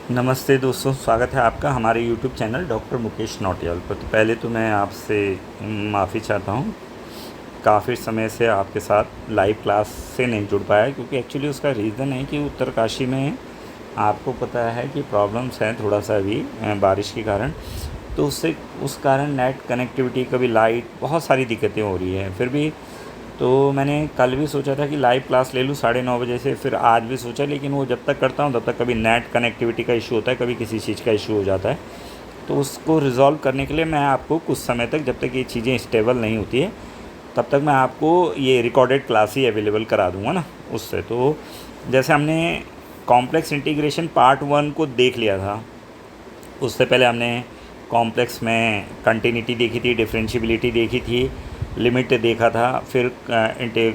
नमस्ते दोस्तों, स्वागत है आपका हमारे YouTube channel doctor Mukesh Nautiyal पर। तो पहले तो मैं आपसे माफ़ी चाहता हूँ, काफ़ी समय से आपके साथ लाइव क्लास से नहीं जुड़ पाया, क्योंकि एक्चुअली उसका रीज़न है कि उत्तरकाशी में आपको पता है कि प्रॉब्लम्स हैं थोड़ा सा अभी बारिश के कारण। तो उससे उस कारण नेट कनेक्टिविटी, कभी लाइट, बहुत सारी दिक्कतें हो रही हैं। फिर भी तो मैंने कल भी सोचा था कि लाइव क्लास ले लूँ 9:30 बजे से, फिर आज भी सोचा, लेकिन वो जब तक करता हूँ तब तक कभी नेट कनेक्टिविटी का इशू होता है, कभी किसी चीज़ का इशू हो जाता है। तो उसको रिज़ॉल्व करने के लिए मैं आपको कुछ समय तक, जब तक ये चीज़ें स्टेबल नहीं होती है, तब तक मैं आपको ये रिकॉर्डेड क्लास ही अवेलेबल करा दूँगा ना उससे। तो जैसे हमने कॉम्प्लेक्स इंटीग्रेशन पार्ट 1 को देख लिया था, उससे पहले हमने कॉम्प्लेक्स में कंटिन्यूटी देखी थी, डिफरेंशियबिलिटी देखी थी, लिमिट देखा था, फिर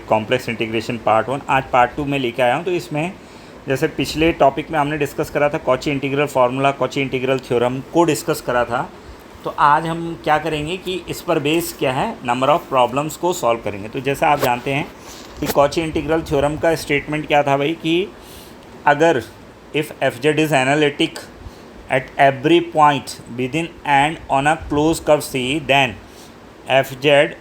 कॉम्प्लेक्स इंटीग्रेशन पार्ट 1। आज पार्ट 2 में लेके आया हूँ। तो इसमें जैसे पिछले टॉपिक में हमने डिस्कस करा था Cauchy integral formula, Cauchy integral theorem को डिस्कस करा था। तो आज हम क्या करेंगे कि इस पर बेस क्या है, नंबर ऑफ़ प्रॉब्लम्स को सॉल्व करेंगे। तो जैसा आप जानते हैं कि कॉची इंटीग्रल थ्योरम का स्टेटमेंट क्या था भाई, कि अगर if F Z is analytic at every point within and on a closed curve C, then F Z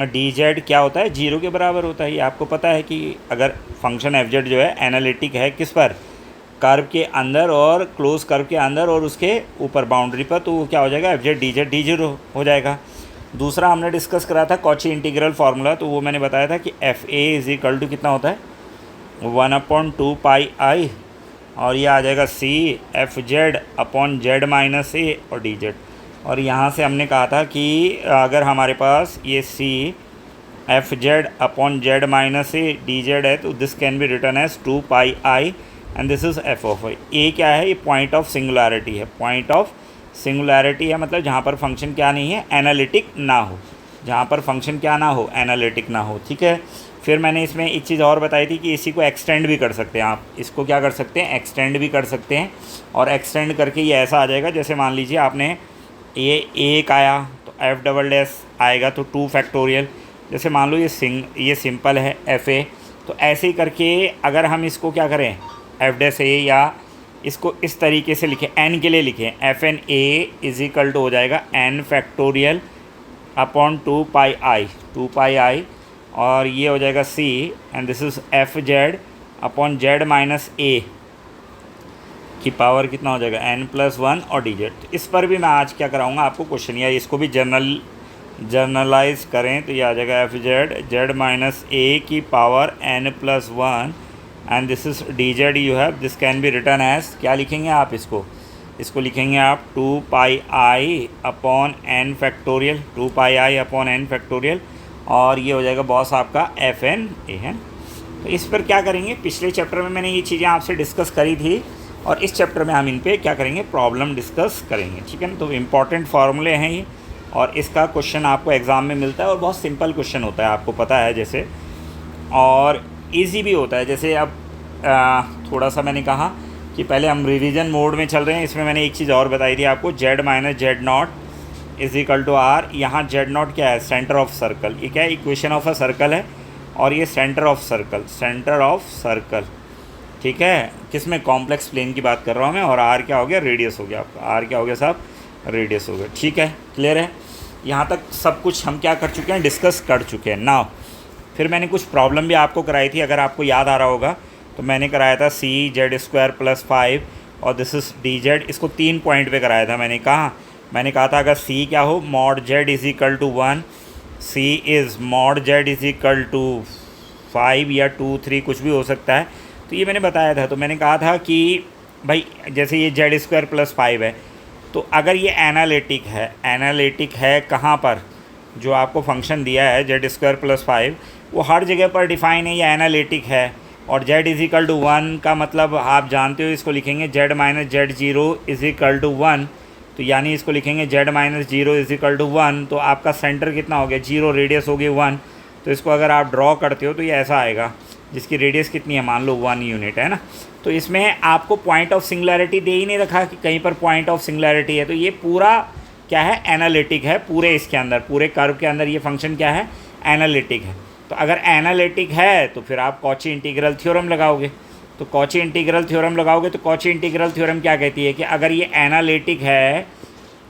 D Z क्या होता है, जीरो के बराबर होता है। ये आपको पता है कि अगर फंक्शन एफ जेड जो है एनालिटिक है किस पर, कर्व के अंदर और क्लोज कर्व के अंदर और उसके ऊपर बाउंड्री पर, तो वो क्या हो जाएगा, एफ जेड डी जीरो हो जाएगा। दूसरा हमने डिस्कस करा था कॉची इंटीग्रल फार्मूला। तो वो मैंने बताया था कि F A is equal to कितना होता है, 1/2 पाई, और ये आ जाएगा C F Z upon Z minus A और डी जेड। और यहाँ से हमने कहा था कि अगर हमारे पास ये C F Z upon Z minus A D Z है, तो this can be return as 2 pi and this is F of I. A क्या है, ये पॉइंट ऑफ सिंगुलैरिटी है। पॉइंट ऑफ सिंगुलैरिटी है मतलब जहाँ पर फंक्शन क्या नहीं है, एनालिटिक ना हो, जहाँ पर फंक्शन क्या ना हो, एनालिटिक ना हो। ठीक है। फिर मैंने इसमें एक चीज़ और बताई थी कि इसी को एक्सटेंड भी कर सकते हैं आप, इसको क्या कर सकते हैं, एक्सटेंड भी कर सकते हैं। और एक्सटेंड करके ये ऐसा आ जाएगा, जैसे मान लीजिए आपने ये एक आया तो एफ डबल डैश आएगा, तो 2 फैक्टोरियल। जैसे मान लो ये सिंपल है एफ ए, तो ऐसे ही करके अगर हम इसको क्या करें, एफ डैश ए, या इसको इस तरीके से लिखें, एन के लिए लिखें, F N A is equal to हो जाएगा एन फैक्टोरियल अपॉन 2 पाई, और ये हो जाएगा C and this is F Z upon Z minus A की पावर कितना हो जाएगा, n+1 और डी जेड। इस पर भी मैं आज क्या कराऊंगा आपको क्वेश्चन, या इसको भी जर्नलाइज करें तो ये आ जाएगा F Z Z minus A की power n+1 and this is D Z you have, this can be return as, क्या लिखेंगे आप इसको लिखेंगे आप 2 pi upon N factorial, 2 pi upon N factorial, और ये हो जाएगा बॉस आपका एफ एन ए है। तो इस पर क्या करेंगे, पिछले चैप्टर में मैंने ये चीज़ें आपसे डिस्कस करी थी, और इस चैप्टर में हम इन पे क्या करेंगे, प्रॉब्लम डिस्कस करेंगे। ठीक है ना। तो इम्पॉर्टेंट फार्मूले हैं ये, और इसका क्वेश्चन आपको एग्ज़ाम में मिलता है, और बहुत सिंपल क्वेश्चन होता है, आपको पता है जैसे, और ईजी भी होता है। जैसे अब थोड़ा सा मैंने कहा कि पहले हम रिवीजन मोड में चल रहे हैं। इसमें मैंने एक चीज़ और बताई थी आपको, Z minus Z not is equal to R. यहाँ जेड नॉट क्या है, सेंटर ऑफ सर्कल। ये क्या है, इक्वेशन ऑफ अ सर्कल है, और ये सेंटर ऑफ सर्कल। ठीक है, किस में, कॉम्प्लेक्स प्लेन की बात कर रहा हूँ मैं। और आर क्या हो गया, रेडियस हो गया आपका, आर क्या हो गया साहब, रेडियस हो गया। ठीक है, क्लियर है। यहाँ तक सब कुछ हम क्या कर चुके हैं, डिस्कस कर चुके हैं ना। फिर मैंने कुछ प्रॉब्लम भी आपको कराई थी, अगर आपको याद आ रहा होगा तो मैंने कराया था सी जेड स्क्वायर प्लस 5 और दिस इज़ डी जेड। इसको 3 पॉइंट पे कराया था। मैंने कहा था अगर सी क्या हो, mod Z is equal to 1, C is mod Z is equal to 5 या 2 3 कुछ भी हो सकता है। तो ये मैंने बताया था। तो मैंने कहा था कि भाई जैसे ये जेड स्क्वायर प्लस 5 है, तो अगर ये एनालिटिक है कहाँ पर, जो आपको फंक्शन दिया है जेड स्क्वायर प्लस 5, वो हर जगह पर डिफाइन है, ये एनालिटिक है। और जेड इज़ इक्वल टू 1 का मतलब आप जानते हो, इसको लिखेंगे Z minus Z zero is equal to 1। तो यानी इसको लिखेंगे Z minus zero is equal to 1। तो आपका सेंटर कितना हो गया, 0, रेडियस हो गई 1। तो इसको अगर आप ड्रॉ करते हो तो ये ऐसा आएगा, जिसकी रेडियस कितनी है, मान लो 1 यूनिट है ना। तो इसमें आपको पॉइंट ऑफ सिंगुलैरिटी दे ही नहीं रखा कि कहीं पर पॉइंट ऑफ सिंगुलैरिटी है। तो ये पूरा क्या है, एनालिटिक है। पूरे इसके अंदर, पूरे कर्व के अंदर ये फंक्शन क्या है, एनालिटिक है। तो अगर एनालिटिक है तो फिर आप कॉची इंटीग्रल थ्योरम लगाओगे। तो कॉची इंटीग्रल थ्योरम लगाओगे तो कॉची इंटीग्रल थ्योरम क्या कहती है कि अगर ये एनालिटिक है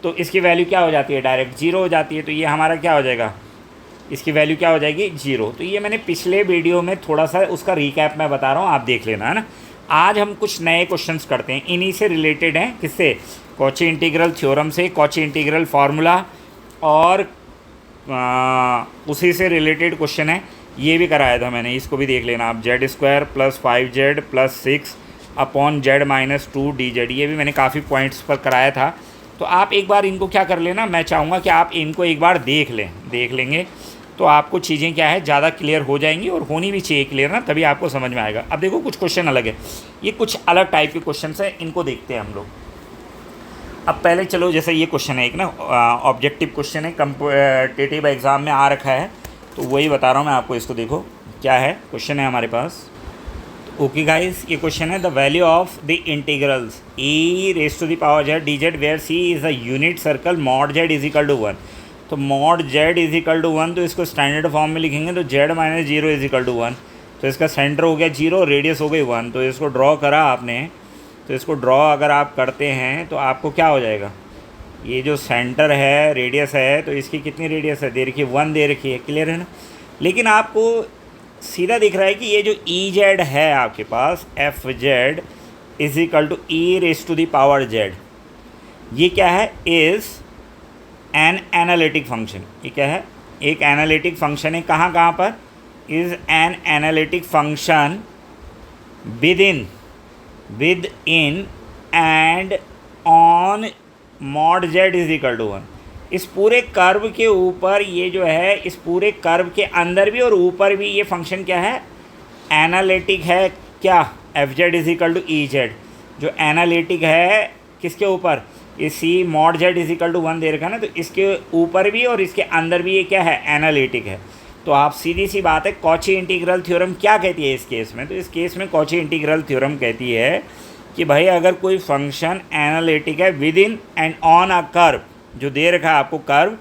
तो इसकी वैल्यू क्या हो जाती है, डायरेक्ट जीरो हो जाती है। तो ये हमारा क्या हो जाएगा, इसकी वैल्यू क्या हो जाएगी, जीरो। तो ये मैंने पिछले वीडियो में थोड़ा सा उसका रिकैप मैं बता रहा हूँ, आप देख लेना, है ना। आज हम कुछ नए क्वेश्चंस करते हैं, इन्हीं से रिलेटेड हैं, किससे, कॉची इंटीग्रल थ्योरम से, कॉची इंटीग्रल फार्मूला, और उसी से रिलेटेड क्वेश्चन है। ये भी कराया था मैंने, इसको भी देख लेना आप। Z square plus 5z plus 6 upon Z minus 2 dz, ये भी मैंने काफ़ी पॉइंट्स पर कराया था। तो आप एक बार इनको क्या कर लेना, मैं चाहूँगा कि आप इनको एक बार देख लेंगे तो आपको चीज़ें क्या है ज़्यादा क्लियर हो जाएंगी, और होनी भी चाहिए क्लियर ना, तभी आपको समझ में आएगा। अब देखो कुछ क्वेश्चन अलग है, ये कुछ अलग टाइप के क्वेश्चन हैं, इनको देखते हैं हम लोग। अब पहले चलो, जैसे ये क्वेश्चन है एक ना, ऑब्जेक्टिव क्वेश्चन है, कम्पिटिटिव एग्ज़ाम में आ रखा है, तो वही बता रहा हूँ मैं आपको। इसको देखो क्या है, क्वेश्चन है हमारे पास। ओके गाइस, ये क्वेश्चन है, the value of the integrals e raise to the power z dz where c is a unit circle mod z is equal to 1। तो mod z is equal to 1, तो इसको standard form में लिखेंगे तो z minus 0 is equal to 1। तो इसका centre हो गया 0, रेडियस हो गई 1। तो इसको ड्रॉ करा आपने, तो इसको ड्रॉ अगर आप करते हैं तो आपको क्या हो जाएगा, ये जो सेंटर है, रेडियस है, तो इसकी कितनी रेडियस है दे रखी है, 1 दे रखी है, क्लियर है ना। लेकिन आपको सीधा दिख रहा है कि ये जो ई जेड है आपके पास, F Z is equal to E raise to the power Z, ये क्या है, इज़ एन एनालिटिक फंक्शन। ये क्या है, एक एनालिटिक फंक्शन है। कहाँ कहाँ पर, is an analytic function within and on mod Z is equal to 1। इस पूरे कर्व के ऊपर, ये जो है इस पूरे कर्व के अंदर भी और ऊपर भी ये फंक्शन क्या है, एनालिटिक है। क्या, F Z is equal to E Z, जो एनालिटिक है किसके ऊपर, इसी mod Z is equal to 1 दे रखा है ना, तो इसके ऊपर भी और इसके अंदर भी ये क्या है, एनालिटिक है। तो आप सीधी सी बात है, कॉची इंटीग्रल थ्योरम क्या कहती है इस केस में, तो इस केस में कॉची इंटीग्रल थ्योरम कहती है कि भाई अगर कोई फंक्शन एनालिटिक है with in and on a curve, जो दे रखा है आपको कर्व,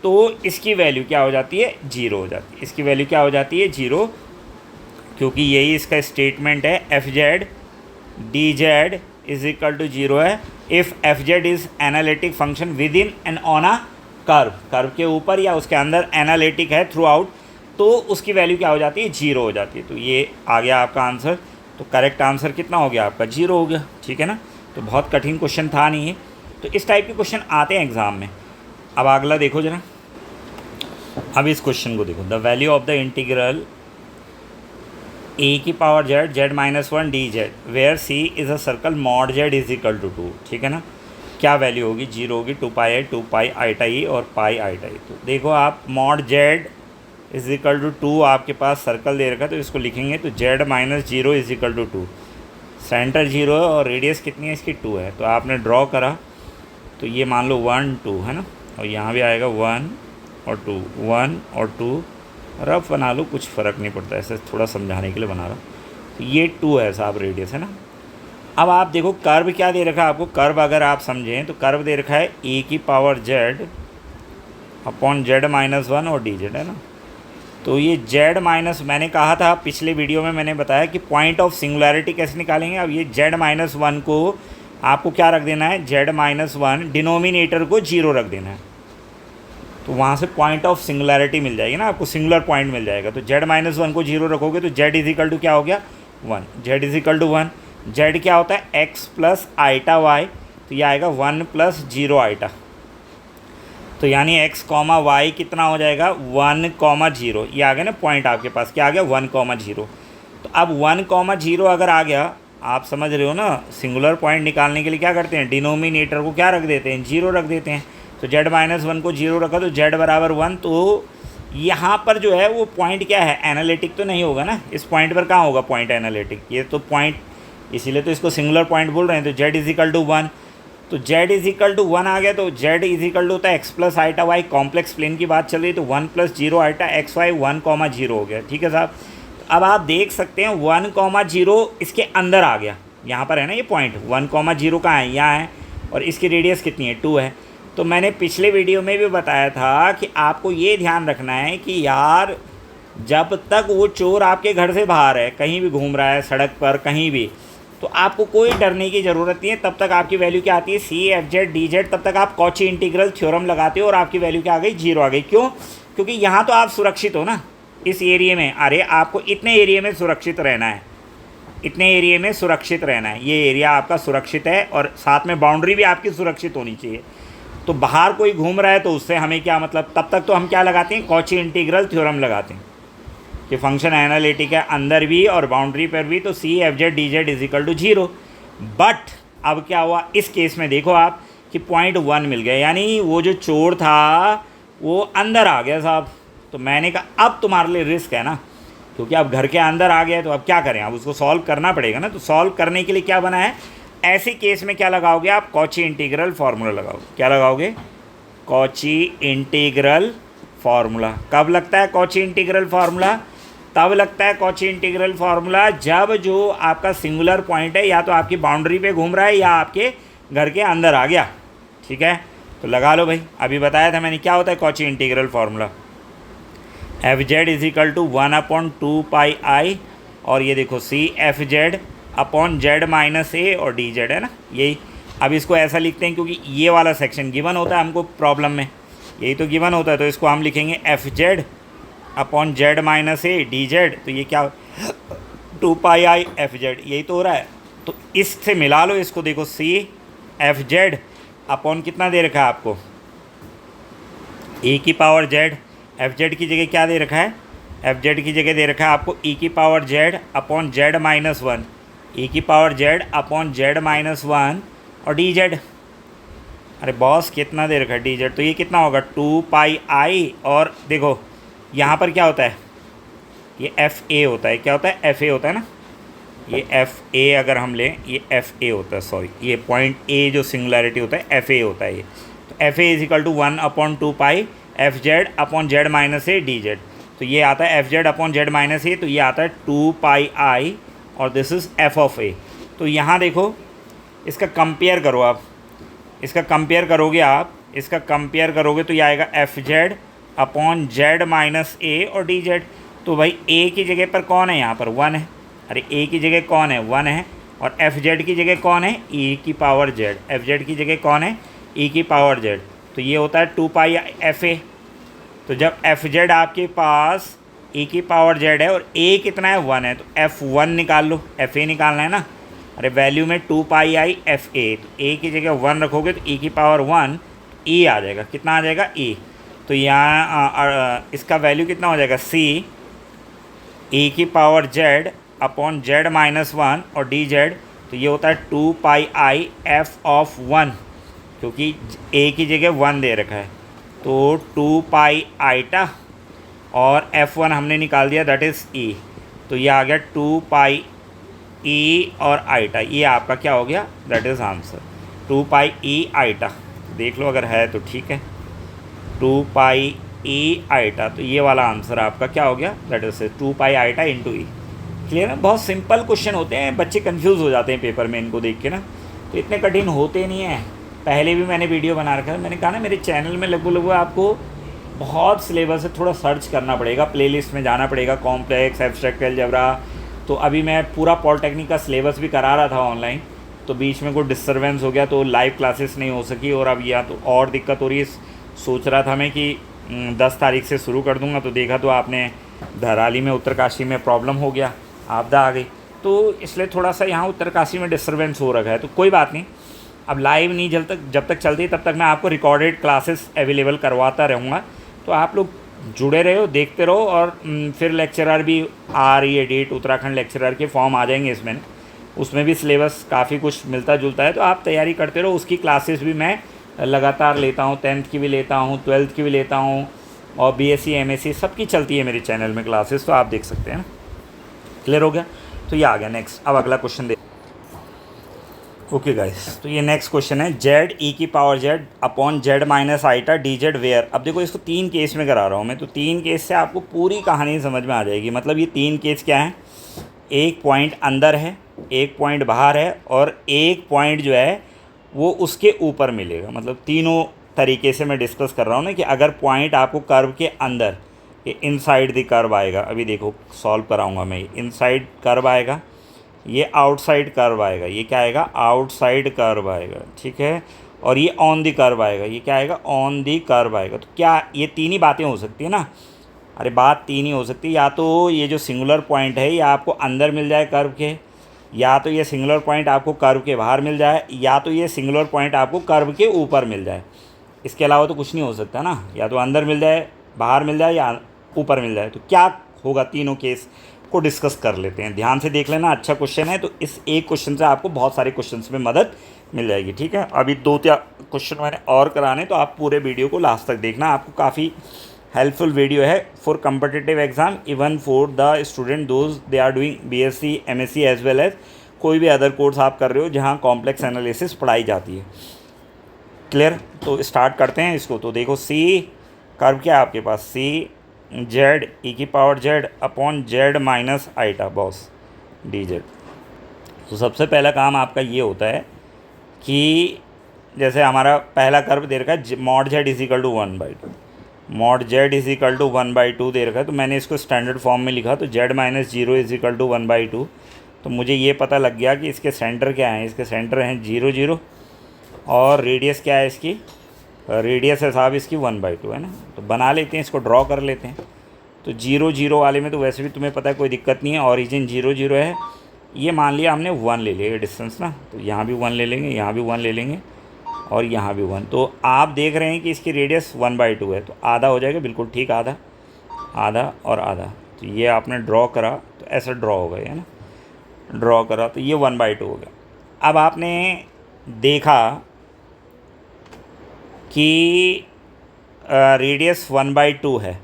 तो इसकी वैल्यू क्या हो जाती है, जीरो हो जाती है। इसकी वैल्यू क्या हो जाती है, जीरो, क्योंकि यही इसका स्टेटमेंट है, F Z D Z is equal to zero है if F Z is analytic function within and on a curve के ऊपर या उसके अंदर एनालिटिक है थ्रू आउट, तो उसकी वैल्यू क्या हो जाती है, जीरो हो जाती है। तो ये आ गया आपका आंसर। तो करेक्ट आंसर कितना हो गया आपका, जीरो हो गया, ठीक है ना। तो बहुत कठिन क्वेश्चन था नहीं है। तो इस टाइप के क्वेश्चन आते हैं एग्ज़ाम में। अब अगला देखो जरा, अब इस क्वेश्चन को देखो, the value of the integral A की power Z Z minus 1 D Z where C is a circle mod Z is equal to 2, ठीक है ना। क्या वैल्यू होगी, जीरो होगी, 2 पाई आईटा ई और पाई आईटा ई। तो देखो आप, mod Z is equal to 2 आपके पास सर्कल दे रखा है, तो इसको लिखेंगे तो Z minus 0 is equal to 2, centre 0 है और रेडियस कितनी है इसकी, 2 है। तो आपने ड्रॉ करा, तो ये मान लो 1 2 है ना, और यहाँ भी आएगा 1 और 2, 1 और 2, रफ बना लो, कुछ फ़र्क नहीं पड़ता, ऐसे थोड़ा समझाने के लिए बना रहा हूँ। तो ये 2 है साहब रेडियस, है ना। अब आप देखो कर्व क्या दे रखा है आपको, कर्व अगर आप समझें तो कर्व दे रखा है ए की power Z upon Z minus 1 और डी जेड, है ना। तो ये जेड माइनस, मैंने कहा था पिछले वीडियो में, मैंने बताया कि पॉइंट ऑफ सिंगुलैरिटी कैसे निकालेंगे। अब ये जेड माइनस 1 को आपको क्या रख देना है, जेड माइनस 1 डिनोमिनेटर को 0 रख देना है, तो वहाँ से पॉइंट ऑफ सिंगुलैरिटी मिल जाएगी ना आपको, सिंगुलर पॉइंट मिल जाएगा। तो जेड माइनस 1 को 0 रखोगे तो जेड इज इक्वल टू क्या हो गया, 1, Z is equal to 1। Z क्या होता है, एक्स प्लस आईटा वाई, तो ये आएगा 1 प्लस 0 आईटा, तो यानी एक्स कॉमा वाई कितना हो जाएगा, 1,0। ये आ गया ना पॉइंट आपके पास, क्या आ गया, 1,0। तो अब 1,0 अगर आ गया, आप समझ रहे हो ना, सिंगुलर पॉइंट निकालने के लिए क्या करते हैं, डिनोमिनेटर को क्या रख देते हैं, 0 रख देते हैं। तो जेड माइनस 1 को 0 रखा तो जेड बराबर 1। तो यहाँ पर जो है वो पॉइंट क्या है, एनालिटिक तो नहीं होगा ना, इस पॉइंट पर कहाँ होगा पॉइंट एनालिटिक, ये तो पॉइंट, इसीलिए तो इसको सिंगुलर पॉइंट बोल रहे हैं। तो जेड इज इक्वल टू 1, तो जेड इज इक्वल टू 1 आ गया, तो जेड इज इक्वल टू होता है X plus iota Y, complex plane की बात चल रही है, तो 1 प्लस 0 आईटा एक्स वाई 1,0 हो गया, ठीक है साहब। अब आप देख सकते हैं 1,0 इसके अंदर आ गया, यहाँ पर है ना ये पॉइंट 1,0 कहाँ है, यहाँ है, और इसकी रेडियस कितनी है, 2 है। तो मैंने पिछले वीडियो में भी बताया था कि आपको ये ध्यान रखना है कि यार जब तक वो चोर आपके घर से बाहर है, कहीं भी घूम रहा है, सड़क पर कहीं भी, तो आपको कोई डरने की ज़रूरत नहीं है। तब तक आपकी वैल्यू क्या आती है, C F Z D Z. तब तक आप कॉची इंटीग्रल थ्योरम लगाते हो और आपकी वैल्यू क्या आ गई, 0 आ गई। क्यों? क्योंकि यहाँ तो आप सुरक्षित हो ना इस एरिया में। अरे आपको इतने एरिया में सुरक्षित रहना है, इतने एरिया में सुरक्षित रहना है। ये एरिया आपका सुरक्षित है और साथ में बाउंड्री भी आपकी सुरक्षित होनी चाहिए। तो बाहर कोई घूम रहा है तो उससे हमें क्या मतलब, तब तक तो हम क्या लगाते हैं, कॉची इंटीग्रल थ्योरम लगाते हैं कि फंक्शन एनालिटिक है अंदर भी और बाउंड्री पर भी, तो C F Z D Z is equal to 0। But अब क्या हुआ इस केस में, देखो आप कि 0.1 मिल गया, यानी वो जो चोर था वो अंदर आ गया साहब। तो मैंने कहा अब तुम्हारे लिए रिस्क है ना, क्योंकि अब घर के अंदर आ गया तो अब क्या करें, अब उसको सॉल्व करना पड़ेगा ना। तो सॉल्व करने के लिए क्या बना है, ऐसे केस में क्या लगाओगे आप, कॉची इंटीग्रल फार्मूला लगाओगे। क्या लगाओगे, कॉची इंटीग्रल फार्मूला। कब लगता है कॉची इंटीग्रल फार्मूला, तब लगता है कॉची इंटीग्रल फार्मूला जब जो आपका सिंगुलर पॉइंट है या तो आपकी बाउंड्री पे घूम रहा है या आपके घर के अंदर आ गया। ठीक है, तो लगा लो भाई। अभी बताया था मैंने क्या होता है Cauchy integral formula, F Z is equal to 1/2πi, और ये देखो C F Z upon Z minus A और डी जेड है ना, यही। अब इसको ऐसा लिखते हैं क्योंकि ये वाला सेक्शन गिवन होता है हमको प्रॉब्लम में, यही तो गिवन होता है। तो इसको हम लिखेंगे F Z upon Z minus A D Z. तो ये क्या, 2πi एफ जेड, यही तो हो रहा है। तो इससे मिला लो इसको, देखो सी एफ जेड अपॉन कितना दे रखा है आपको, e की पावर जेड। एफ जेड की जगह क्या दे रखा है, एफ जेड की जगह दे रखा है आपको e की power Z upon Z minus 1, e की power Z upon Z minus 1 और डी जेड। अरे बॉस कितना दे रखा है डी जेड, तो ये कितना होगा 2πi। और देखो यहाँ पर क्या होता है, ये एफ ए होता है, क्या होता है, एफ ए होता है ना, ये एफ ए अगर हम लें, ये एफ ए होता है, सॉरी ये पॉइंट ए जो सिंगुलैरिटी होता है एफ ए होता है ये। तो F A is equal to 1/2π F Z upon Z minus A D Z. तो ये आता है F Z upon Z minus A, तो ये आता है 2πi और this is F of A. तो यहाँ देखो इसका कंपेयर करो आप, इसका कंपेयर करोगे आप, इसका कंपेयर करोगे तो ये आएगा F Z upon Z minus A और डी जेड। तो भाई ए की जगह पर कौन है, यहाँ पर 1 है। अरे ए की जगह कौन है, 1 है। और एफ जेड की जगह कौन है, ई की पावर जेड। एफ जेड की जगह कौन है, ई की पावर जेड। तो ये होता है 2πi एफ ए। तो जब एफ जेड आपके पास ई की पावर जेड है और ए कितना है, 1 है, तो F1 निकाल लो, एफ ए निकालना है ना। अरे वैल्यू में 2πi एफ ए, तो ए की जगह 1 रखोगे तो ई की पावर 1, ई आ जाएगा, कितना आ जाएगा, ई। तो यहाँ इसका वैल्यू कितना हो जाएगा, सी ई की power Z upon Z minus 1 और डी जेड। तो ये होता है 2πi एफ ऑफ 1, क्योंकि ए की जगह 1 दे रखा है। तो 2πi आइटा और F1 हमने निकाल दिया, दैट इज़ ई। तो ये आ गया 2πi ई और आइटा, ये आपका क्या हो गया, that is answer 2πi E eta. देख लो अगर है तो ठीक है, 2πi ई आइटा। तो ये वाला आंसर आपका क्या हो गया, that is 2πi eta into E. Clear है, बहुत सिंपल क्वेश्चन होते हैं, बच्चे कंफ्यूज हो जाते हैं पेपर में इनको देख के ना, तो इतने कठिन होते नहीं हैं। पहले भी मैंने वीडियो बना रखा है, मैंने कहा ना मेरे चैनल में लगभग आपको बहुत सिलेबस है, थोड़ा सर्च करना पड़ेगा, प्लेलिस्ट में जाना पड़ेगा, कॉम्प्लेक्स, एब्स्ट्रैक्ट अलजेब्रा। तो अभी मैं पूरा पॉलिटेक्निक का सिलेबस भी करा रहा था ऑनलाइन, तो बीच में कोई डिस्टर्बेंस हो गया तो लाइव क्लासेस नहीं हो सकी, और अब या तो और दिक्कत हो रही है। सोच रहा था मैं कि 10 तारीख से शुरू कर दूंगा, तो देखा तो आपने धराली में उत्तरकाशी में प्रॉब्लम हो गया, आपदा आ गई, तो इसलिए थोड़ा सा यहाँ उत्तरकाशी में डिस्टर्बेंस हो रखा है। तो कोई बात नहीं, अब लाइव नहीं जब तक चलती है तब तक मैं आपको रिकॉर्डेड क्लासेस अवेलेबल करवाता रहूँगा। तो आप लोग जुड़े रहो, देखते रहो। और फिर लेक्चरर भी आ रही है डेट, उत्तराखंड लेक्चरर के फॉर्म आ जाएंगे इसमें, उसमें भी सिलेबस काफ़ी कुछ मिलता जुलता है, तो आप तैयारी करते रहो। उसकी क्लासेस भी मैं लगातार लेता हूँ, 10th की भी लेता हूँ, 12th की भी लेता हूँ, और BSc MSc सबकी चलती है मेरे चैनल में क्लासेस, तो आप देख सकते हैं ना। क्लियर हो गया, तो ये आ गया नेक्स्ट। अब अगला क्वेश्चन देख। ओके गाइस, तो ये नेक्स्ट क्वेश्चन है, जेड ई की power Z upon Z minus eta D Z where. अब देखो इसको 3 केस में करा रहा हूँ मैं, तो 3 केस से आपको पूरी कहानी समझ में आ जाएगी। मतलब ये 3 केस क्या हैं, एक पॉइंट अंदर है, एक पॉइंट बाहर है, और एक पॉइंट जो है वो उसके ऊपर मिलेगा। मतलब तीनों तरीके से मैं डिस्कस कर रहा हूँ ना, कि अगर पॉइंट आपको कर्व के अंदर ये इनसाइड द कर्व आएगा। अभी देखो सॉल्व कराऊंगा मैं, इनसाइड कर्व आएगा, ये आउटसाइड कर्व आएगा, ये क्या आएगा, आउटसाइड कर्व आएगा, ठीक है। और ये ऑन दी कर्व आएगा, ये क्या आएगा, ऑन दी कर्व आएगा। तो क्या ये तीन ही बातें हो सकती है ना, अरे बात तीन ही हो सकती है, या तो ये जो सिंगुलर पॉइंट है ये आपको अंदर मिल जाए कर्व के, या तो ये सिंगुलर पॉइंट आपको कर्व के बाहर मिल जाए, या तो ये सिंगुलर पॉइंट आपको कर्व के ऊपर मिल जाए। इसके अलावा तो कुछ नहीं हो सकता ना, या तो अंदर मिल जाए, बाहर मिल जाए, या ऊपर मिल जाए। तो क्या होगा, तीनों केस को डिस्कस कर लेते हैं। ध्यान से देख लेना, अच्छा क्वेश्चन है, तो इस एक क्वेश्चन से आपको बहुत सारे क्वेश्चन में मदद मिल जाएगी, ठीक है। अभी 2-3 क्वेश्चन मैंने और कराने, तो आप पूरे वीडियो को लास्ट तक देखना, आपको काफ़ी हेल्पफुल वीडियो है for competitive exam, even for the student those they are doing BSc MSc as well as कोई भी अदर कोर्स आप कर रहे हो जहाँ कॉम्प्लेक्स एनालिसिस पढ़ाई जाती है। क्लियर, तो स्टार्ट करते हैं इसको। तो देखो C कर्व क्या है आपके पास, C Z upon Z minus eta बॉस dz। तो सबसे पहला काम आपका ये होता है कि जैसे हमारा पहला कर्व दे रखा है mod Z is equal to 1/2, mod Z is equal to 1/2 दे रखा है, तो मैंने इसको स्टैंडर्ड फॉर्म में लिखा, तो Z माइनस 0 इजिकल टू 1/2। तो मुझे ये पता लग गया कि इसके सेंटर क्या हैं, इसके सेंटर हैं 0 0, और रेडियस क्या है इसकी, रेडियस है साहब इसकी 1/2 है ना। तो बना लेते हैं, इसको ड्रॉ कर लेते हैं। तो 0 0 वाले में तो वैसे भी तुम्हें पता है कोई दिक्कत नहीं है, ऑरिजिन 0 0 है, ये मान लिया हमने 1 ले लिया डिस्टेंस ना, तो यहाँ भी 1 ले लेंगे, यहाँ भी 1 ले लेंगे, और यहाँ भी 1। तो आप देख रहे हैं कि इसकी रेडियस 1/2 है, तो आधा हो जाएगा, बिल्कुल ठीक, आधा आधा और आधा। तो ये आपने ड्रॉ करा, तो ऐसा ड्रॉ हो गया है ना, ड्रॉ करा तो ये 1/2 हो गया। अब आपने देखा कि रेडियस 1/2 है,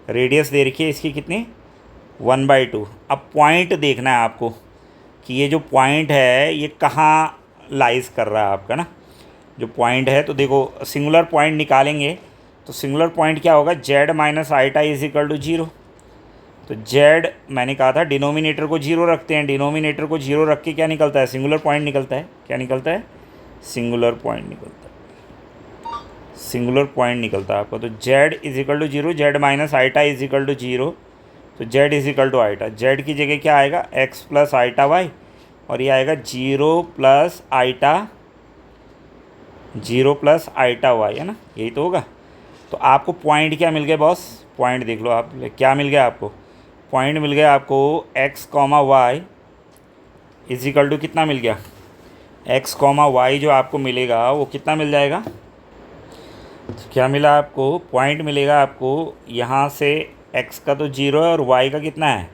रेडियस दे रखी है इसकी कितनी, 1/2। अब पॉइंट देखना है आपको कि ये जो पॉइंट है ये कहाँ लाइज कर रहा है आपका ना, जो पॉइंट है। तो देखो सिंगुलर पॉइंट निकालेंगे, तो सिंगुलर पॉइंट क्या होगा, Z minus iota is equal to 0। तो Z मैंने कहा था डिनोमिनेटर को 0 रखते हैं, डिनोमिनेटर को 0 रख के क्या निकलता है, सिंगुलर पॉइंट निकलता है। क्या निकलता है, सिंगुलर पॉइंट निकलता है, सिंगुलर पॉइंट निकलता है आपका। तो Z is equal to 0, Z minus iota is equal to 0, तो Z is equal to eta, Z की जगह क्या आएगा, x प्लस आइटा वाई, और ये आएगा 0 प्लस आइटा वाई, है ना, यही तो होगा। तो आपको पॉइंट क्या मिल गया बॉस, पॉइंट देख लो आप, क्या मिल गया आपको, पॉइंट मिल गया आपको x, y is equal to कितना मिल गया, x, y जो आपको मिलेगा वो कितना मिल जाएगा, तो क्या मिला आपको, पॉइंट मिलेगा आपको यहाँ से, x का तो 0 है और y का कितना है,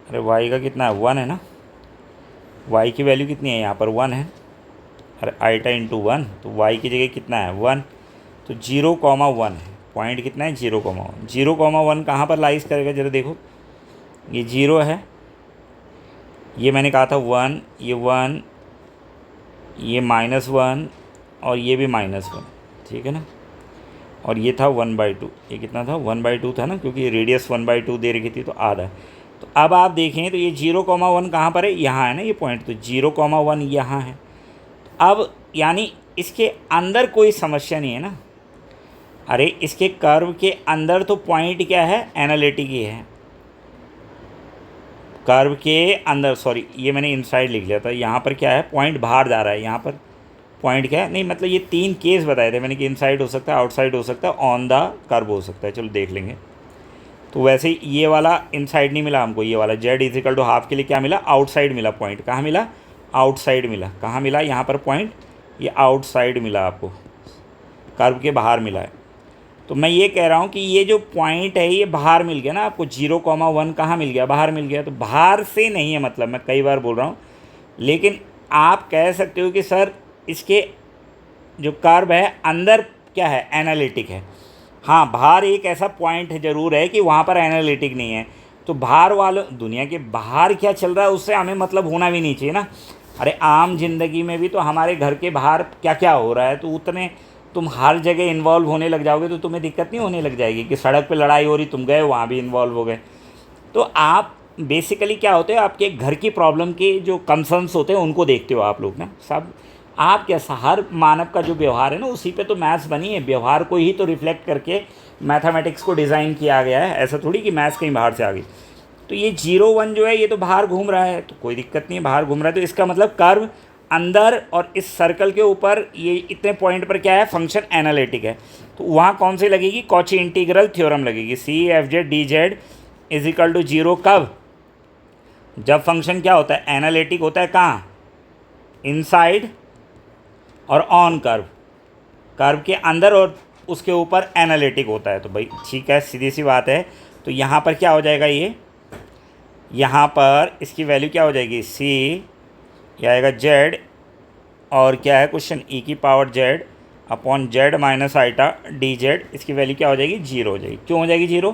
अरे y का कितना है, 1 है ना, y की वैल्यू कितनी है यहाँ पर 1 है, अरे आइटा इंटू 1, तो y की जगह कितना है 1, तो 0,1 है, पॉइंट कितना है 0,1, 0,1 कहाँ पर लाइज करेगा जरा देखो, ये 0 है, ये मैंने कहा था 1, ये 1, ये -1 और ये भी -1, ठीक है ना, और ये था 1/2, ये कितना था 1/2 था ना, क्योंकि रेडियस 1/2 दे रखी थी, तो आधा। तो अब आप देखें तो ये 0,1 कहाँ पर है, यहाँ है ना ये पॉइंट, तो 0,1 यहाँ है। अब यानी इसके अंदर कोई समस्या नहीं है ना, अरे इसके कर्व के अंदर तो पॉइंट क्या है, एनालिटिक ही है, कर्व के अंदर, सॉरी ये मैंने इनसाइड लिख लिया था, यहाँ पर क्या है, पॉइंट बाहर जा रहा है, यहाँ पर पॉइंट क्या है, नहीं मतलब ये 3 केस बताए थे मैंने कि इनसाइड हो सकता है, आउटसाइड हो सकता है, ऑन द कर्व हो सकता है, चलो देख लेंगे। तो वैसे ही ये वाला इनसाइड नहीं मिला हमको, ये वाला Z is equal to half के लिए क्या मिला, आउटसाइड मिला, पॉइंट कहाँ मिला, आउटसाइड मिला, कहाँ मिला, यहाँ पर पॉइंट, ये आउटसाइड मिला आपको, कर्व के बाहर मिला है। तो मैं ये कह रहा हूँ कि ये जो पॉइंट है ये बाहर मिल गया ना आपको, 0,1 कहाँ मिल गया, बाहर मिल गया। तो बाहर से नहीं है मतलब, मैं कई बार बोल रहा हूँ, लेकिन आप कह सकते हो कि सर इसके जो कर्व है अंदर क्या है, एनालिटिक है। हाँ, बाहर एक ऐसा पॉइंट ज़रूर है कि वहाँ पर एनालिटिक नहीं है। तो बाहर वालों, दुनिया के बाहर क्या चल रहा है उससे हमें मतलब होना भी नहीं चाहिए ना। अरे आम जिंदगी में भी तो हमारे घर के बाहर क्या क्या हो रहा है, तो उतने तुम हर जगह इन्वॉल्व होने लग जाओगे तो तुम्हें दिक्कत नहीं होने लग जाएगी कि सड़क पे लड़ाई हो रही, तुम गए वहाँ भी इन्वॉल्व हो गए। तो आप बेसिकली क्या होते हैं, आपके घर की प्रॉब्लम के जो कंसर्न्स होते हैं उनको देखते हो आप लोग ना सब। आप क्या, हर मानव का जो व्यवहार है ना उसी पे तो मैथ्स बनी है, व्यवहार को ही तो रिफ्लेक्ट करके मैथमेटिक्स को डिज़ाइन किया गया है, ऐसा थोड़ी कि मैथ्स कहीं बाहर से आ गई। तो ये 0 1 जो है ये तो बाहर घूम रहा है, तो कोई दिक्कत नहीं है, बाहर घूम रहा है, तो इसका मतलब कर्व अंदर और इस सर्कल के ऊपर ये इतने पॉइंट पर क्या है, फंक्शन एनालिटिक है। तो वहाँ कौन सी लगेगी, कॉची इंटीग्रल थ्योरम लगेगी। C F Z D Z is equal to 0 कब, जब फंक्शन क्या होता है, एनालिटिक होता है कहाँ, इनसाइड और ऑन कर्व, कर्व के अंदर और उसके ऊपर एनालिटिक होता है। तो भाई ठीक है, सीधी सी बात है। तो यहाँ पर क्या हो जाएगा, ये यहाँ पर इसकी वैल्यू क्या हो जाएगी, सी यह आएगा जेड और क्या है क्वेश्चन, ई की power Z upon Z minus eta D Z, इसकी वैल्यू क्या हो जाएगी, 0 हो जाएगी। क्यों हो जाएगी 0,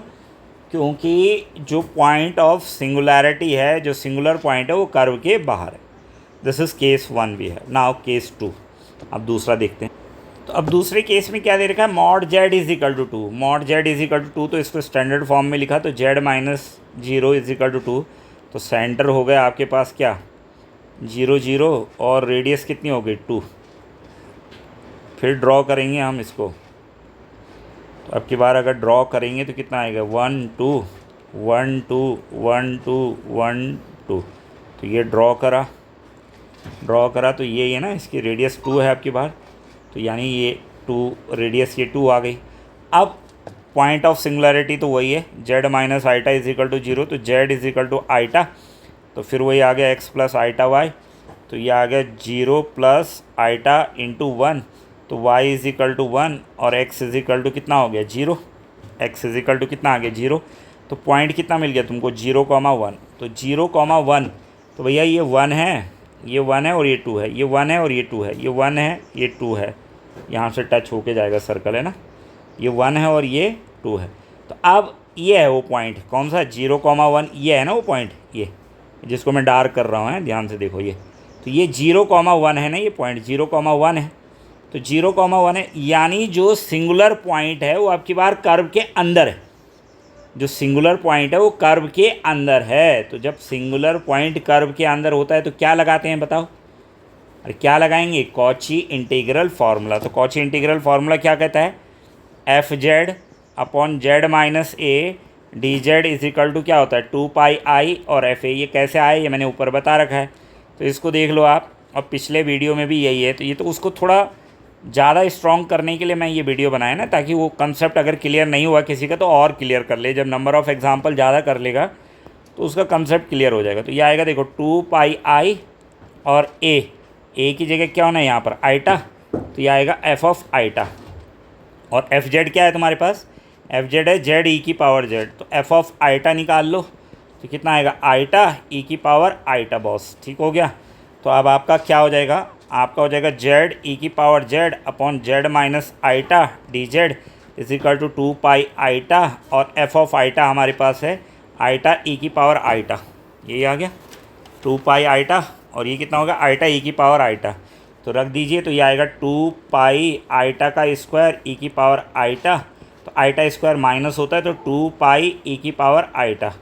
क्योंकि जो पॉइंट ऑफ सिंगुलैरिटी है, जो सिंगुलर पॉइंट है वो कर्व के बाहर है। दिस इज़ केस 1 भी है। नाउ केस 2, अब दूसरा देखते हैं। तो अब दूसरे केस में क्या दे रखा है, mod Z is equal to 2, mod Z is equal to 2, तो इसको स्टैंडर्ड फॉर्म में लिखा, तो Z minus 0 is equal to 2, तो सेंटर हो गया आपके पास क्या 0 0 और रेडियस कितनी हो गई 2। फिर ड्रॉ करेंगे हम इसको, तो अब की बार अगर ड्रॉ करेंगे तो कितना आएगा 1 2 1 2 1 2 1 2, तो ये ड्रॉ करा तो ये ना इसकी रेडियस 2 है आपकी बार, तो यानी ये 2 रेडियस ये 2 आ गई। अब पॉइंट ऑफ सिंगुलैरिटी तो वही है, Z minus iota is equal to 0, तो Z is equal to iota, तो फिर वही आ गया एक्स प्लस आइटा वाई, तो ये आ गया 0 प्लस आइटा इंटू 1, तो y इज इक्वल टू 1 और x इज इक्वल टू कितना हो गया 0, x इज इक्वल टू कितना आ गया 0। तो पॉइंट कितना मिल गया तुमको 0 1, तो 0 1, तो भैया ये 1 है, ये 1 है और ये 2 है, ये 1 है और ये 2 है, ये 1 है ये 2 है, यहाँ से टच होके जाएगा सर्कल है ना, ये 1 है और ये 2 है। तो अब ये है वो पॉइंट कौन सा 0 1, ये है ना वो पॉइंट, ये जिसको मैं डार्क कर रहा हूँ, ध्यान से देखो ये, तो ये 0 1 है ना, ये पॉइंट 0 1 है, तो 0 1 है, यानी जो सिंगुलर पॉइंट है वो आपकी बार कर्व के अंदर है, जो सिंगुलर पॉइंट है वो कर्व के अंदर है। तो जब सिंगुलर पॉइंट कर्व के अंदर होता है तो क्या लगाते हैं बताओ, अरे क्या लगाएंगे, कॉची इंटीग्रल फार्मूला। तो कॉची इंटीग्रल फार्मूला क्या कहता है, F Z upon Z minus A D Z is equal to क्या होता है 2 पाई आई और एफ ए। ये कैसे आए ये मैंने ऊपर बता रखा है, तो इसको देख लो आप, और पिछले वीडियो में भी यही है। तो ये तो उसको थोड़ा ज़्यादा स्ट्रॉन्ग करने के लिए मैं ये वीडियो बनाया ना, ताकि वो कंसेप्ट अगर क्लियर नहीं हुआ किसी का तो और क्लियर कर ले, जब नंबर ऑफ़ एग्जांपल ज़्यादा कर लेगा तो उसका कंसेप्ट क्लियर हो जाएगा। तो ये आएगा देखो 2 पाई आई और ए की जगह क्या होना है यहाँ पर आइटा, तो ये आएगा एफ ऑफ आइटा, और एफ जेड क्या है तुम्हारे पास, एफ जेड है जेड ई की पावर जेड, तो एफ ऑफ आइटा निकाल लो, तो कितना आएगा आइटा ई की पावर आइटा बॉस, ठीक हो गया। तो अब आपका क्या हो जाएगा, आपका हो जाएगा जेड ई की power Z upon Z minus eta D Z is equal to 2 pi eta, और एफ ऑफ आइटा हमारे पास है आइटा ई की पावर आइटा, यही आ गया 2 पाई आइटा, और ये कितना होगा आइटा ई की पावर आइटा, तो रख दीजिए, तो ये आएगा 2 पाई आइटा का स्क्वायर ई की पावर आइटा, तो आइटा स्क्वायर माइनस होता है तो 2 पाई ई की पावर आइटा,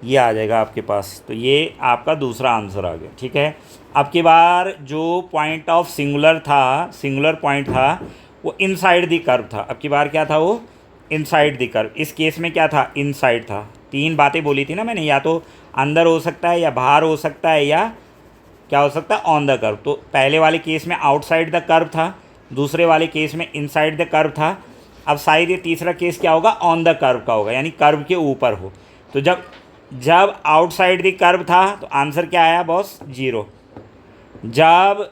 ये आ जाएगा आपके पास। तो ये आपका दूसरा आंसर आ गया, ठीक है। अब की बार जो पॉइंट ऑफ सिंगुलर पॉइंट था वो इनसाइड द कर्व था, अब की बार क्या था वो इनसाइड द कर्व, इस केस में क्या था इनसाइड था। 3 बातें बोली थी ना मैंने, या तो अंदर हो सकता है या बाहर हो सकता है या क्या हो सकता है ऑन द कर्व। तो पहले वाले केस में आउटसाइड द कर्व था, दूसरे वाले केस में इनसाइड द कर्व था, अब शायद ये तीसरा केस क्या होगा ऑन द कर्व का होगा, यानी कर्व के ऊपर हो। तो जब आउटसाइड द कर्व था तो आंसर क्या आया बॉस 0, जब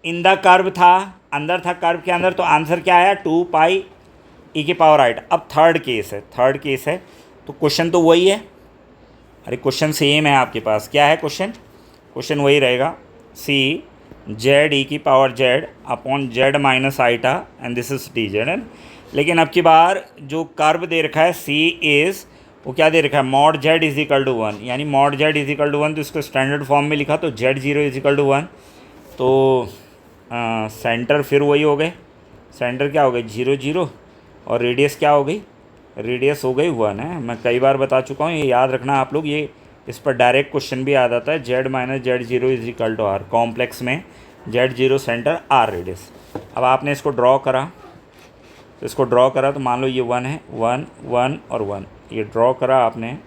इन द कर्व था अंदर था कर्व के अंदर तो आंसर क्या आया 2 पाई ई की पावर आइट। अब थर्ड केस है, तो क्वेश्चन तो वही है, अरे क्वेश्चन सेम है आपके पास, क्या है क्वेश्चन वही रहेगा, सी जेड ई की power Z upon Z minus eta and this is D Z, लेकिन अब की बार जो कर्व दे रखा है सी इज़ वो क्या दे रखा है mod Z is equal to 1, यानी mod Z is equal to 1, तो इसको स्टैंडर्ड फॉर्म में लिखा तो जेड 0 इज इक्वल टू 1, तो सेंटर फिर वही हो गए, सेंटर क्या हो गई 0 0 और रेडियस क्या हो गई, रेडियस हो गई 1 है। मैं कई बार बता चुका हूँ, ये याद रखना आप लोग, ये इस पर डायरेक्ट क्वेश्चन भी याद आता है, Z minus Z 0 is equal to R, complex में जेड 0 सेंटर आर रेडियस। अब आपने इसको ड्रॉ करा तो इसको ड्रॉ करा तो मान लो ये 1 है, 1 1 और 1, ये ड्रॉ करा आपने,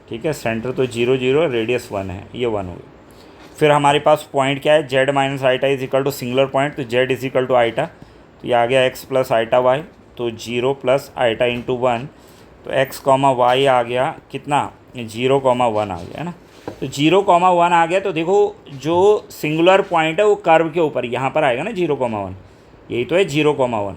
ठीक है। सेंटर तो 0 0, रेडियस 1 है, ये 1 हो गई। फिर हमारे पास पॉइंट क्या है, Z minus iota is equal to singular point, तो Z is equal to iota, तो ये आ गया एक्स प्लस आइटा वाई, तो 0 प्लस आइटा इंटू 1, तो एक्स कॉमा वाई आ गया कितना, 0 कॉमा 1 आ गया, है ना। तो 0 कॉमा 1 आ गया, तो देखो जो सिंगुलर पॉइंट है वो कर्व के ऊपर यहाँ पर आएगा ना 0 कॉमा 1, यही तो है 0 कॉमा 1।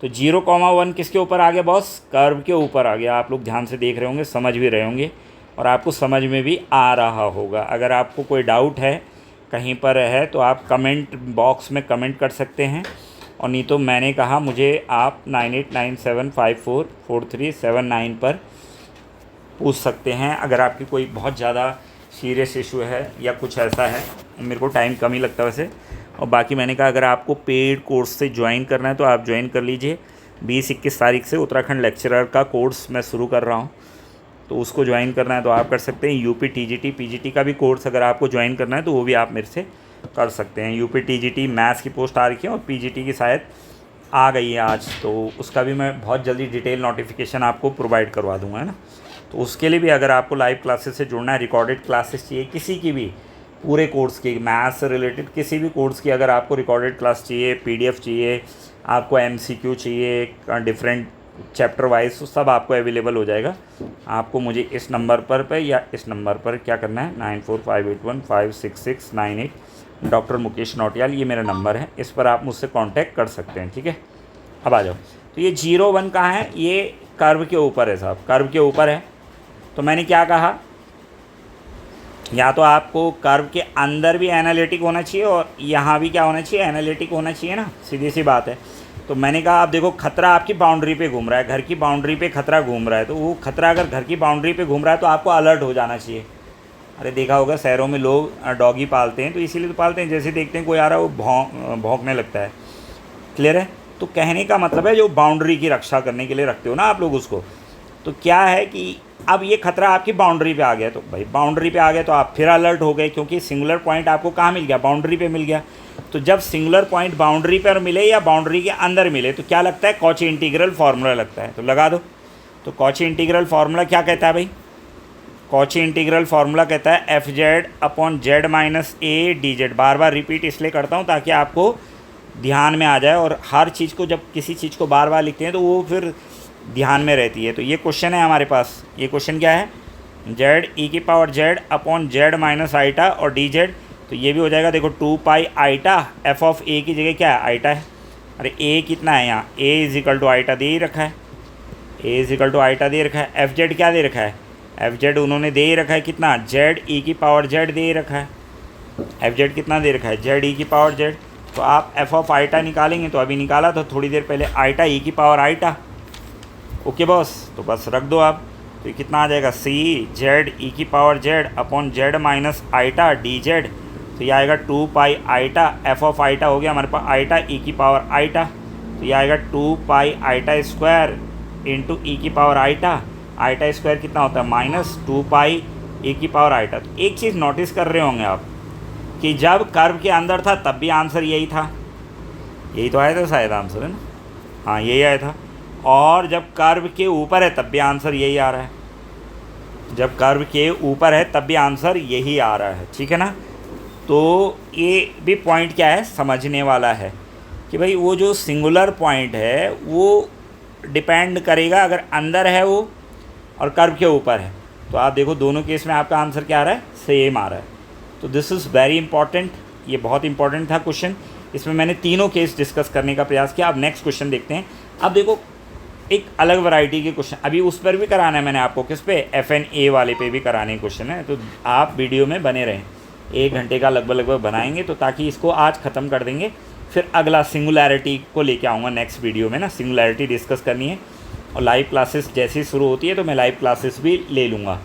तो 0 कॉमा 1 किसके ऊपर आ गया बॉस, कर्व के ऊपर आ गया। आप लोग ध्यान से देख रहे होंगे, समझ भी रहे होंगे और आपको समझ में भी आ रहा होगा। अगर आपको कोई डाउट है कहीं पर है तो आप कमेंट बॉक्स में कमेंट कर सकते हैं, और नहीं तो मैंने कहा मुझे आप 9897544379 पर पूछ सकते हैं। अगर आपकी कोई बहुत ज़्यादा सीरियस इशू है या कुछ ऐसा है, मेरे को टाइम कम ही लगता है वैसे। और बाकी मैंने कहा अगर आपको पेड कोर्स से ज्वाइन करना है तो आप ज्वाइन कर लीजिए। 20-21 तारीख से उत्तराखंड लेक्चरर का कोर्स मैं शुरू कर रहा हूँ, तो उसको ज्वाइन करना है तो आप कर सकते हैं। यूपी टीजीटी पीजीटी का भी कोर्स अगर आपको ज्वाइन करना है तो वो भी आप मेरे से कर सकते हैं। यूपी टीजीटी मैथ्स की पोस्ट आ रही है और पीजीटी की शायद आ गई है आज, तो उसका भी मैं बहुत जल्दी डिटेल नोटिफिकेशन आपको प्रोवाइड करवा दूँगा, है ना। तो उसके लिए भी अगर आपको लाइव क्लासेस से जुड़ना है, रिकॉर्डेड क्लासेस चाहिए किसी की भी, पूरे कोर्स की, मैथ्स से रिलेटेड किसी भी कोर्स की अगर आपको रिकॉर्डेड क्लास चाहिए, पीडीएफ चाहिए, आपको एमसीक्यू चाहिए डिफरेंट चैप्टर वाइज, तो सब आपको अवेलेबल हो जाएगा। आपको मुझे इस नंबर पर या इस नंबर पर क्या करना है, 9458156698, डॉक्टर मुकेश नौटियाल, ये मेरा नंबर है, इस पर आप मुझसे कांटेक्ट कर सकते हैं, ठीक है। अब आ जाओ, तो ये 0 1 कहाँ है, ये कर्व के ऊपर है साहब, कर्व के ऊपर है। तो मैंने क्या कहा, या तो आपको कर्व के अंदर भी एनालिटिक होना चाहिए और यहाँ भी क्या होना चाहिए, एनालिटिक होना चाहिए ना, सीधी सी बात है। तो मैंने कहा आप देखो खतरा आपकी बाउंड्री पे घूम रहा है, घर की बाउंड्री पे खतरा घूम रहा है, तो वो खतरा अगर घर की बाउंड्री पे घूम रहा है तो आपको अलर्ट हो जाना चाहिए। अरे देखा होगा शहरों में लोग डॉगी पालते हैं, तो इसीलिए तो पालते हैं, जैसे देखते हैं कोई आ रहा है वो भौंकने लगता है। क्लियर है। तो कहने का मतलब है जो बाउंड्री की रक्षा करने के लिए रखते हो ना आप लोग उसको, तो क्या है कि अब ये खतरा आपकी बाउंड्री पे आ गया, तो भाई बाउंड्री पे आ गया तो आप फिर अलर्ट हो गए, क्योंकि सिंगुलर पॉइंट आपको कहाँ मिल गया, बाउंड्री पे मिल गया। तो जब सिंगुलर पॉइंट बाउंड्री पर मिले या बाउंड्री के अंदर मिले तो क्या लगता है, कॉची इंटीग्रल फार्मूला लगता है। तो लगा दो। तो कॉची इंटीग्रल फार्मूला क्या कहता है भाई, कॉची इंटीग्रल फार्मूला कहता है F Z upon Z minus A D Z. Bar bar repeat इसलिए करता हूँ ताकि आपको ध्यान में आ जाए, और हर चीज़ को जब किसी चीज़ को बार बार लिखते हैं तो वो फिर ध्यान में रहती है। तो ये क्वेश्चन है हमारे पास, ये क्वेश्चन क्या है, जेड ई की power Z upon Z minus eta और डी जेड। तो ये भी हो जाएगा, देखो 2 pi eta, F of A की जगह क्या है, आइटा है। अरे ए कितना है यहाँ, ए इज इक्वल टू आइटा दे ही रखा है, ए इज इक्वल टू आइटा दे रखा है। एफ जेड क्या दे रखा है, एफ जेड उन्होंने दे ही रखा है कितना, जेड ई की पावर जेड दे ही रखा है। एफ जेड कितना दे रखा है, जेड ई की पावर जेड। तो आप एफ ऑफ आइटा निकालेंगे, तो अभी निकाला था थोड़ी देर पहले, आइटा ई की पावर आइटा। ओके बॉस, तो बस रख दो आप। तो ये कितना आ जाएगा, सी जेड ई की power Z upon Z minus eta D Z. तो ये आएगा 2 pi eta, F of eta हो गया हमारे पास आइटा ई की पावर आइटा। तो ये आएगा 2 पाई आइटा स्क्वायर इंटू ई की पावर आइटा। आइटा स्क्वायर कितना होता है, -2 पाई ई की पावर आइटा। तो एक चीज़ नोटिस कर रहे होंगे आप कि जब कर्व के अंदर था तब भी आंसर यही था, यही तो आया था शायद आंसर, है ना, हाँ यही आया था। और जब कर्व के ऊपर है तब भी आंसर यही आ रहा है, जब कर्व के ऊपर है तब भी आंसर यही आ रहा है, ठीक है ना। तो ये भी पॉइंट क्या है, समझने वाला है कि भाई वो जो सिंगुलर पॉइंट है वो डिपेंड करेगा अगर अंदर है वो और कर्व के ऊपर है। तो आप देखो दोनों केस में आपका आंसर क्या आ रहा है, सेम आ रहा है। तो दिस इज़ वेरी इंपॉर्टेंट, ये बहुत इंपॉर्टेंट था क्वेश्चन। इसमें मैंने तीनों केस डिस्कस करने का प्रयास किया। अब नेक्स्ट क्वेश्चन देखते हैं। अब देखो एक अलग वैरायटी के क्वेश्चन, अभी उस पर भी कराना है मैंने आपको, किस पे, FNA वाले पे भी कराने क्वेश्चन है। तो आप वीडियो में बने रहें, 1 घंटे का लगभग बनाएंगे, तो ताकि इसको आज ख़त्म कर देंगे। फिर अगला सिंगुलैरिटी को लेके आऊँगा नेक्स्ट वीडियो में ना, सिंगुलैरिटी डिस्कस करनी है। और लाइव क्लासेस जैसी शुरू होती है तो मैं लाइव क्लासेस भी ले लूँगा।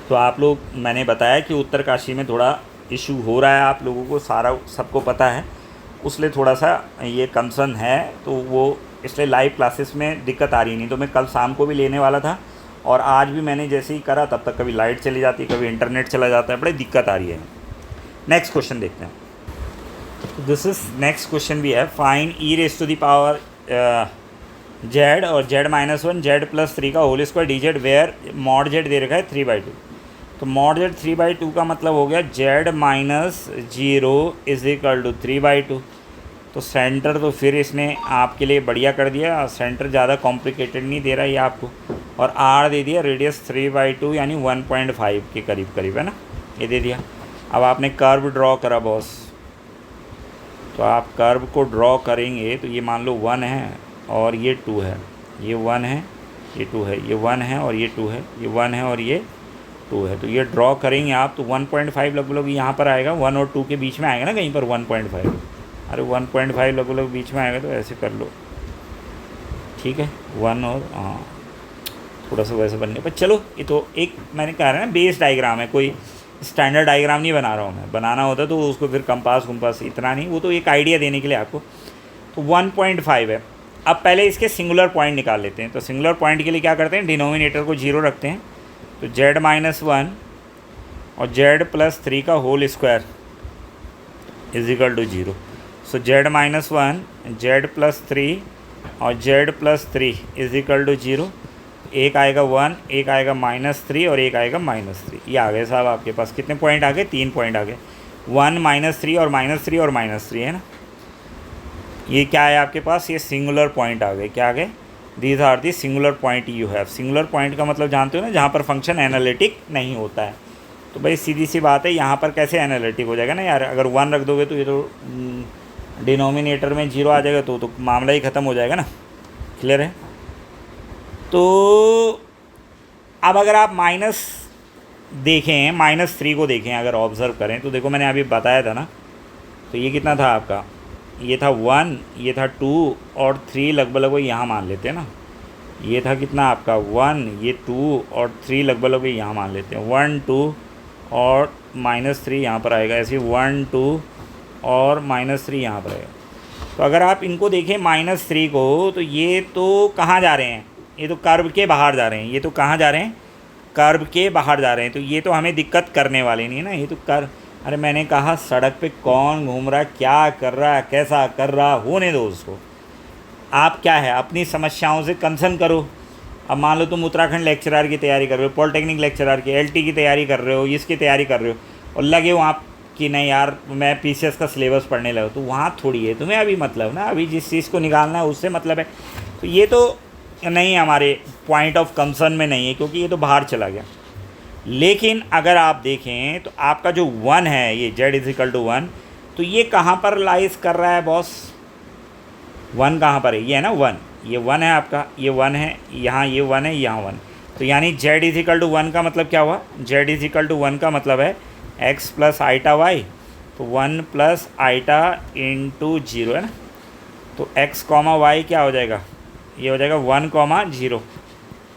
तो आप लोग, मैंने बताया कि उत्तरकाशी में थोड़ा इशू हो रहा है, आप लोगों को सारा सबको पता है, उसलिए थोड़ा सा ये कंसर्न है, तो वो इसलिए लाइव क्लासेस में दिक्कत आ रही नहीं। तो मैं कल शाम को भी लेने वाला था, और आज भी मैंने जैसे ही करा तब तक कभी लाइट चली जाती, कभी इंटरनेट चला जाता है, बड़ी दिक्कत आ रही है। नेक्स्ट क्वेश्चन देखते हैं। तो दिस इज नेक्स्ट क्वेश्चन भी है, find E raise to the power Z और Z minus one Z plus three का whole square D Z where mod Z दे रखा है 3/2। तो मॉड जेड 3/2 का मतलब हो गया Z minus zero is equal to 3/2। तो सेंटर तो फिर इसने आपके लिए बढ़िया कर दिया, सेंटर ज़्यादा कॉम्प्लिकेटेड नहीं दे रहा ये आपको, और आर दे दिया रेडियस 3/2 यानी 1.5 के करीब करीब, है ना, ये दे दिया। अब आपने कर्व ड्रॉ करा बॉस, तो आप कर्व को ड्रॉ करेंगे तो ये मान लो 1 है और ये 2 है, ये 1 है ये 2 है, ये 1 है और ये 2 है, ये 1 है और ये 2 है। तो ये ड्रॉ करेंगे आप तो 1.5 लगभग यहाँ पर आएगा, 1 और 2 के बीच में आएगा ना कहीं पर 1.5। अरे 1.5 लगभग बीच में आएगा, तो ऐसे कर लो, ठीक है, 1 और हाँ थोड़ा सा वैसे बनने पर। चलो ये तो एक मैंने कहा है ना बेस डायग्राम है, कोई स्टैंडर्ड डायग्राम नहीं बना रहा हूँ मैं, बनाना होता तो उसको फिर कंपास कुंपास इतना नहीं, वो तो एक आइडिया देने के लिए आपको। तो 1.5 है। अब पहले इसके सिंगुलर पॉइंट निकाल लेते हैं। तो सिंगुलर पॉइंट के लिए क्या करते हैं, डिनोमिनेटर को 0 रखते हैं, तो जेड माइनस वन और जेड प्लस थ्री का whole square is equal to 0। So Z minus one Z plus three और Z plus three is equal to 0। एक आएगा 1, एक आएगा -3 और एक आएगा -3। ये आ गए साहब आपके पास कितने पॉइंट आ गए, 3 पॉइंट आ गए, 1 -3 और -3 और -3, है ना। ये क्या है आपके पास, ये सिंगुलर पॉइंट आ गए, क्या आ गए, these are the singular point you have. Singular point का मतलब जानते हो ना, जहाँ पर फंक्शन एनालिटिक नहीं होता है। तो भाई सीधी सी बात है, यहाँ पर कैसे एनालिटिक हो जाएगा ना यार, अगर 1 रख दोगे तो ये तो डिनोमिनेटर में 0 आ जाएगा, तो मामला ही ख़त्म हो जाएगा ना। क्लियर है। तो अब अगर आप माइनस देखें, -3 को देखें, अगर ऑब्ज़र्व करें तो देखो मैंने अभी बताया था ना, तो ये कितना था आपका, ये था 1, ये था 2 और 3 लगभग यहाँ मान लेते हैं ना। ये था कितना आपका 1, ये 2 और 3 लगभग यहाँ मान लेते हैं, 1 2 और -3 यहाँ पर आएगा, ऐसे 1 2 और -3 यहाँ पर आएगा। तो अगर आप इनको देखें -3 को, तो ये तो कहाँ जा रहे हैं, ये तो कर्व के बाहर जा रहे हैं, ये तो कहाँ जा रहे हैं, कर्व के बाहर जा रहे हैं। तो ये तो हमें दिक्कत करने वाले नहीं है ना, ये तो कर्व। अरे मैंने कहा सड़क पे कौन घूम रहा है, क्या कर रहा है, कैसा कर रहा, होने दो उसको। आप क्या है, अपनी समस्याओं से कंसर्न करो। अब मान लो तुम उत्तराखंड लेक्चरर की तैयारी कर रहे हो, पॉलिटेक्निक लेक्चरर की, एलटी की तैयारी कर रहे हो, इसकी तैयारी कर रहे हो, और लगे हो आप कि नहीं यार मैं पीसीएस का सिलेबस पढ़ने लगा, तो वहाँ थोड़ी है तुम्हें अभी मतलब ना, अभी जिस चीज़ को निकालना है उससे मतलब है। तो ये तो नहीं, हमारे पॉइंट ऑफ कंसर्न में नहीं है, क्योंकि ये तो बाहर चला गया। लेकिन अगर आप देखें तो आपका जो 1 है, ये z इज इक्वल टू 1, तो ये कहाँ पर लाइज कर रहा है बॉस, 1 कहाँ पर है, ये है ना 1, ये 1 है आपका, ये 1 है यहाँ, ये 1 है यहाँ 1। तो यानी z इज इक्वल टू 1 का मतलब क्या हुआ, z इज इक्वल टू 1 का मतलब है x प्लस आइटा वाई, तो 1 प्लस आइटा इंटू 0, है ना। तो x कॉमा वाई क्या हो जाएगा, ये हो जाएगा 1,0।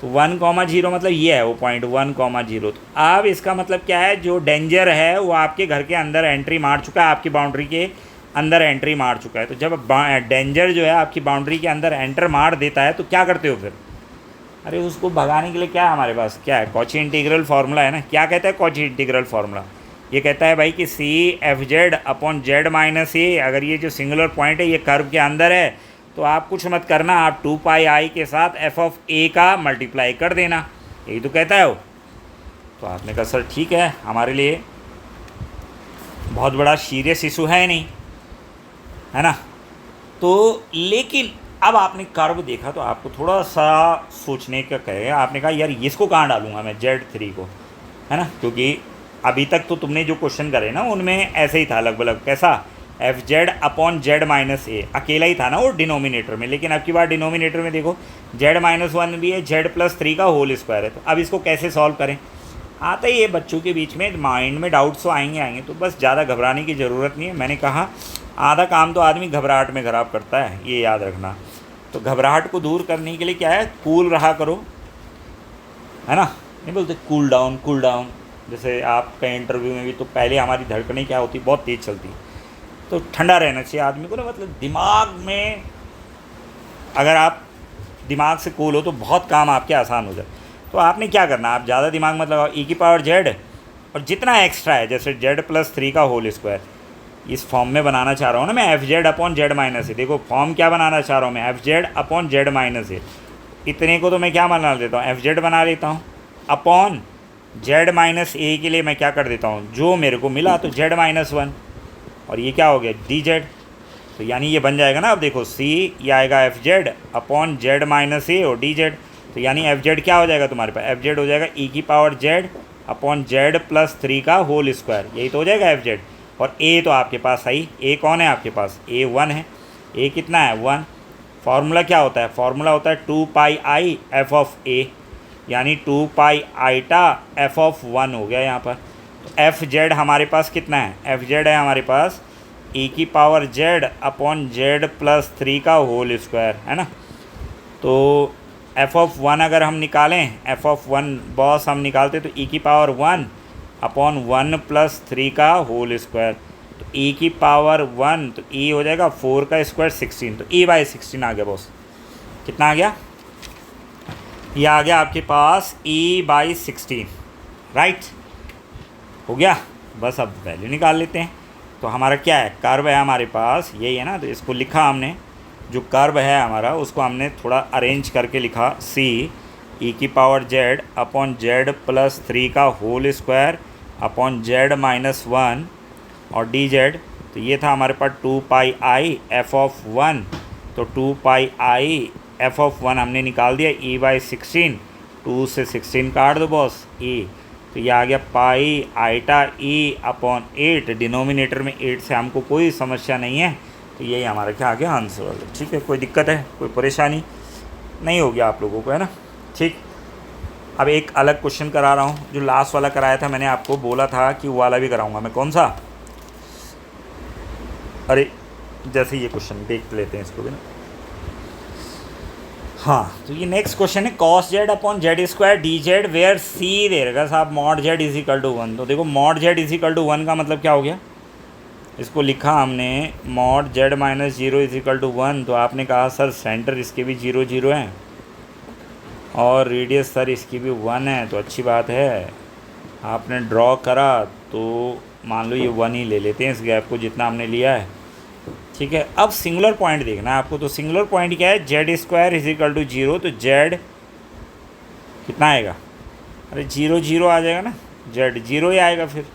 तो 1,0 मतलब ये है वो पॉइंट 1,0। तो अब इसका मतलब क्या है, जो डेंजर है वो आपके घर के अंदर एंट्री मार चुका है, आपकी बाउंड्री के अंदर एंट्री मार चुका है। तो जब डेंजर जो है आपकी बाउंड्री के अंदर एंटर मार देता है तो क्या करते हो फिर, अरे उसको भगाने के लिए क्या है हमारे पास, क्या है, कॉची इंटीग्रल फार्मूला है ना। क्या कहता है कॉची इंटीग्रल फार्मूला, ये कहता है भाई कि CF/Z-A, अगर ये जो सिंगुलर पॉइंट है ये कर्व के अंदर है, तो आप कुछ मत करना, आप 2πi के साथ f(a) का मल्टीप्लाई कर देना, यही तो कहता है वो। तो आपने कहा सर ठीक है, हमारे लिए बहुत बड़ा सीरियस इशू है नहीं, है ना। तो लेकिन अब आपने कर्व देखा तो आपको थोड़ा सा सोचने का कहेगा, आपने कहा यार इसको कहाँ डालूंगा मैं Z3 को, है ना, क्योंकि अभी तक तो तुमने जो क्वेश्चन करे ना उनमें ऐसे ही था लगभग, कैसा, FZ/Z-A, अकेला ही था ना वो डिनोमिनेटर में। लेकिन अब की बार डिनोमिनेटर में देखो Z-1 भी है, Z प्लस 3 का होल स्क्वायर है। तो अब इसको कैसे सॉल्व करें, आता ही है बच्चों के बीच में, माइंड में डाउट्स तो आएंगे, तो बस ज़्यादा घबराने की ज़रूरत नहीं है। मैंने कहा आधा काम तो आदमी घबराहट में खराब करता है, ये याद रखना। तो घबराहट को दूर करने के लिए क्या है, कूल रहा करो, है ना, नहीं बोलते कूल डाउन कूल डाउन। जैसे आपका इंटरव्यू में भी तो पहले हमारी धड़कनें क्या होती, बहुत तेज़ चलती, तो ठंडा रहना चाहिए आदमी को ना, मतलब दिमाग में अगर आप दिमाग से कूल हो तो बहुत काम आपके आसान हो जाए। तो आपने क्या करना, आप ज़्यादा दिमाग मत लगाओ, e की पावर z और जितना एक्स्ट्रा है, जैसे z प्लस 3 का होल स्क्वायर, इस फॉर्म में बनाना चाह रहा हूँ ना मैं, F Z upon Z minus A. देखो फॉर्म क्या बनाना चाह रहा हूँ मैं, F Z upon Z minus A. इतने को तो मैं क्या बना देता हूँ, एफ जेड बना लेता हूँ, अपॉन जेड माइनस ए के लिए मैं क्या कर देता हूँ, जो मेरे को मिला तो जेड माइनस वन, और ये क्या हो गया डी जेड। तो यानी ये बन जाएगा ना, अब देखो सी ये आएगा F Z upon Z minus A और डी जेड। तो यानी एफ जेड क्या हो जाएगा तुम्हारे पास, एफ जेड हो जाएगा ई की power Z upon Z plus 3 का होल स्क्वायर, यही तो हो जाएगा एफ जेड। और ए तो आपके पास सही, ए कौन है आपके पास, ए वन है। ए कितना है, वन। फार्मूला क्या होता है, फार्मूला होता है 2 पाई आई एफ ऑफ ए, यानी 2 पाई आईटा एफ ऑफ वन हो गया यहाँ पर। तो एफ जेड हमारे पास कितना है, एफ जेड है हमारे पास ई की power Z upon Z plus 3 का होल स्क्वायर, है ना। तो एफ ऑफ वन अगर हम निकालें, एफ ऑफ वन बॉस हम निकालते तो ई की पावर वन अपॉन 1 प्लस 3 का होल स्क्वायर। तो ई की पावर वन, तो ई हो जाएगा 4 का स्क्वायर 16, तो ई बाई 16 आ गया बॉस। कितना आ गया, ये आ गया आपके पास ई बाई 16, राइट हो गया। बस अब वैल्यू निकाल लेते हैं। तो हमारा क्या है, कर्व है हमारे पास, यही है ना। तो इसको लिखा हमने, जो कर्व है हमारा उसको हमने थोड़ा अरेंज करके लिखा, सी ई की power Z upon Z plus 3 का whole square upon Z minus one और डी जेड। तो ये था हमारे पास 2 pi I F of one. तो 2 pi I F of one हमने निकाल दिया ई बाई 16, 2 से 16 काट दो बॉस ई। तो ये आ गया पाई आईटा ई अपॉन 8, डिनोमिनेटर में 8 से हमको कोई समस्या नहीं है। तो यही हमारा क्या आ गया आंसर, ठीक है। कोई दिक्कत है, कोई परेशानी नहीं होगी आप लोगों को, है ना, ठीक। अब एक अलग क्वेश्चन करा रहा हूँ, जो लास्ट वाला कराया था मैंने आपको बोला था कि वो वाला भी कराऊंगा मैं। कौन सा, अरे जैसे ये क्वेश्चन देख लेते हैं इसको भी ना। हाँ, तो ये नेक्स्ट क्वेश्चन है, cos Z upon Z square D Z where C दे रखा साहब mod Z is equal to 1। तो देखो mod Z is equal to 1 का मतलब क्या हो गया, इसको लिखा हमने mod Z minus 0 is equal to 1। तो आपने कहा सर सेंटर इसके भी 0 0 है और रेडियस सर इसकी भी 1 है, तो अच्छी बात है। आपने ड्रॉ करा तो मान लो ये 1 ही ले लेते हैं इस गैप को जितना हमने लिया है, ठीक है। अब सिंगुलर पॉइंट देखना है आपको। तो सिंगुलर पॉइंट क्या है, Z square is equal to 0। तो जेड कितना आएगा, अरे 0 0 आ जाएगा ना, जेड 0 ही आएगा फिर।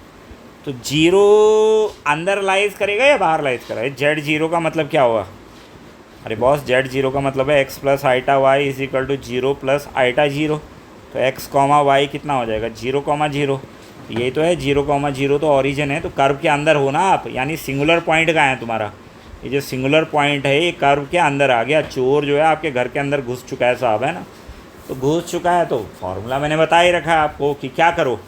तो 0 अंदर लाइज करेगा या बाहर लाइज करेगा, जेड 0 का मतलब क्या होगा, अरे बॉस जेड 0 का मतलब है X plus iota Y is equal to 0 plus iota 0। तो एक्स कॉमा वाई कितना हो जाएगा, 0 कॉमा 0। यही तो है 0 कॉमा 0, तो ऑरिजिन है। तो कर्व के अंदर हो ना आप, यानी सिंगुलर पॉइंट कहाँ है तुम्हारा, ये जो सिंगुलर पॉइंट है ये कर्व के अंदर आ गया। चोर जो है आपके घर के अंदर घुस चुका है साहब, है ना। तो घुस चुका है, तो फॉर्मूला मैंने बता ही रखा है आपको कि क्या करो,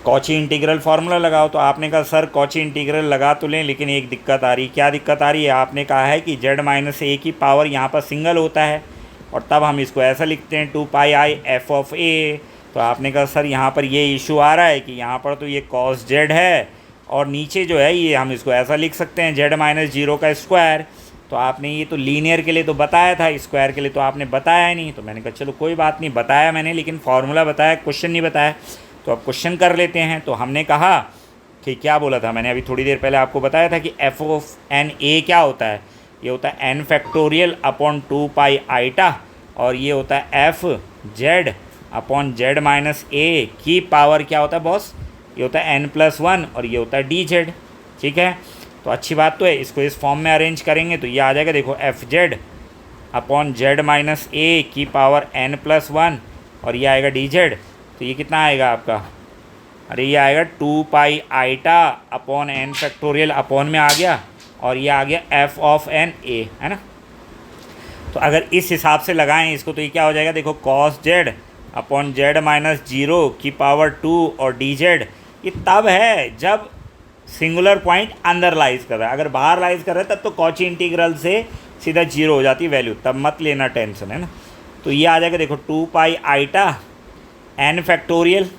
कॉची इंटीग्रल फार्मूला लगाओ। तो आपने कहा सर कॉची इंटीग्रल लगा तो लें, लेकिन एक दिक्कत आ रही, क्या दिक्कत आ रही है, आपने कहा है कि जेड माइनस ए की पावर यहाँ पर सिंगल होता है और तब हम इसको ऐसा लिखते हैं 2 pi I F of A. तो आपने कहा सर यहाँ पर ये इशू आ रहा है कि यहाँ पर तो ये कॉस जेड है और नीचे जो है ये हम इसको ऐसा लिख सकते हैं जेड माइनस 0 का स्क्वायर। तो आपने ये तो लीनियर के लिए तो बताया था, स्क्वायर के लिए तो आपने बताया ही नहीं। तो मैंने कहा चलो कोई बात नहीं, बताया मैंने लेकिन फार्मूला बताया, क्वेश्चन नहीं बताया। तो अब क्वेश्चन कर लेते हैं। तो हमने कहा कि क्या बोला था मैंने, अभी थोड़ी देर पहले आपको बताया था कि एफ ऑफ एन ए क्या होता है, ये होता है N factorial upon 2 pi iota, और ये होता है F Z upon Z minus A की पावर क्या होता है बॉस, ये होता है एन प्लस 1 और ये होता है डी जेड, ठीक है। तो अच्छी बात तो है, इसको इस फॉर्म में अरेंज करेंगे तो ये आ जाएगा, देखो F Z upon Z minus A की पावर एन प्लस 1 और ये आएगा डी जेड। तो ये कितना आएगा आपका, अरे ये आएगा 2 pi आईटा upon N factorial, upon में आ गया और ये आ गया एफ ऑफ एन ए, है ना। तो अगर इस हिसाब से लगाएं इसको तो ये क्या हो जाएगा, देखो cos Z upon Z minus 0 की पावर 2 और डी जेड। ये तब है जब सिंगुलर पॉइंट अंदर लाइज कर रहा है, अगर बाहर लाइज कर रहा है तब तो कॉची इंटीग्रल से सीधा 0 हो जाती है वैल्यू, तब मत लेना टेंशन, है ना। तो ये आ जाएगा देखो 2 पाई आईटा एन फैक्टोरियल।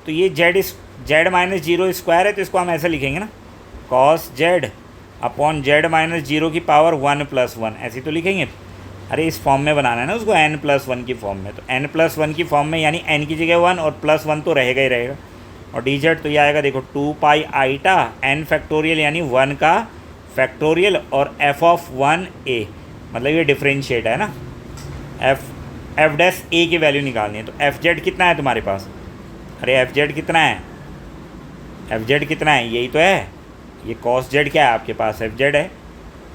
तो ये जेड माइनस 0 स्क्वायर है, तो इसको हम ऐसे लिखेंगे ना, cos Z upon Z minus 0 की पावर 1 प्लस 1, ऐसे तो लिखेंगे। अरे इस फॉर्म में बनाना है ना उसको, n प्लस 1 की फॉर्म में। तो n प्लस 1 की फॉर्म में यानी n की जगह 1 और प्लस 1 तो रहेगा ही रहेगा। और डी जेड तो ये आएगा देखो 2 पाई आईटा एन फैक्टोरियल यानी 1 का फैक्टोरियल और एफ ऑफ 1 a, मतलब ये डिफ्रेंशिएट है ना। एफ डैश ए की वैल्यू निकालनी है। तो एफ जेड कितना है तुम्हारे पास? अरे एफ जेड कितना है? एफ जेड कितना है? यही तो है। ये कॉस जेड क्या है आपके पास? एफ जेड है।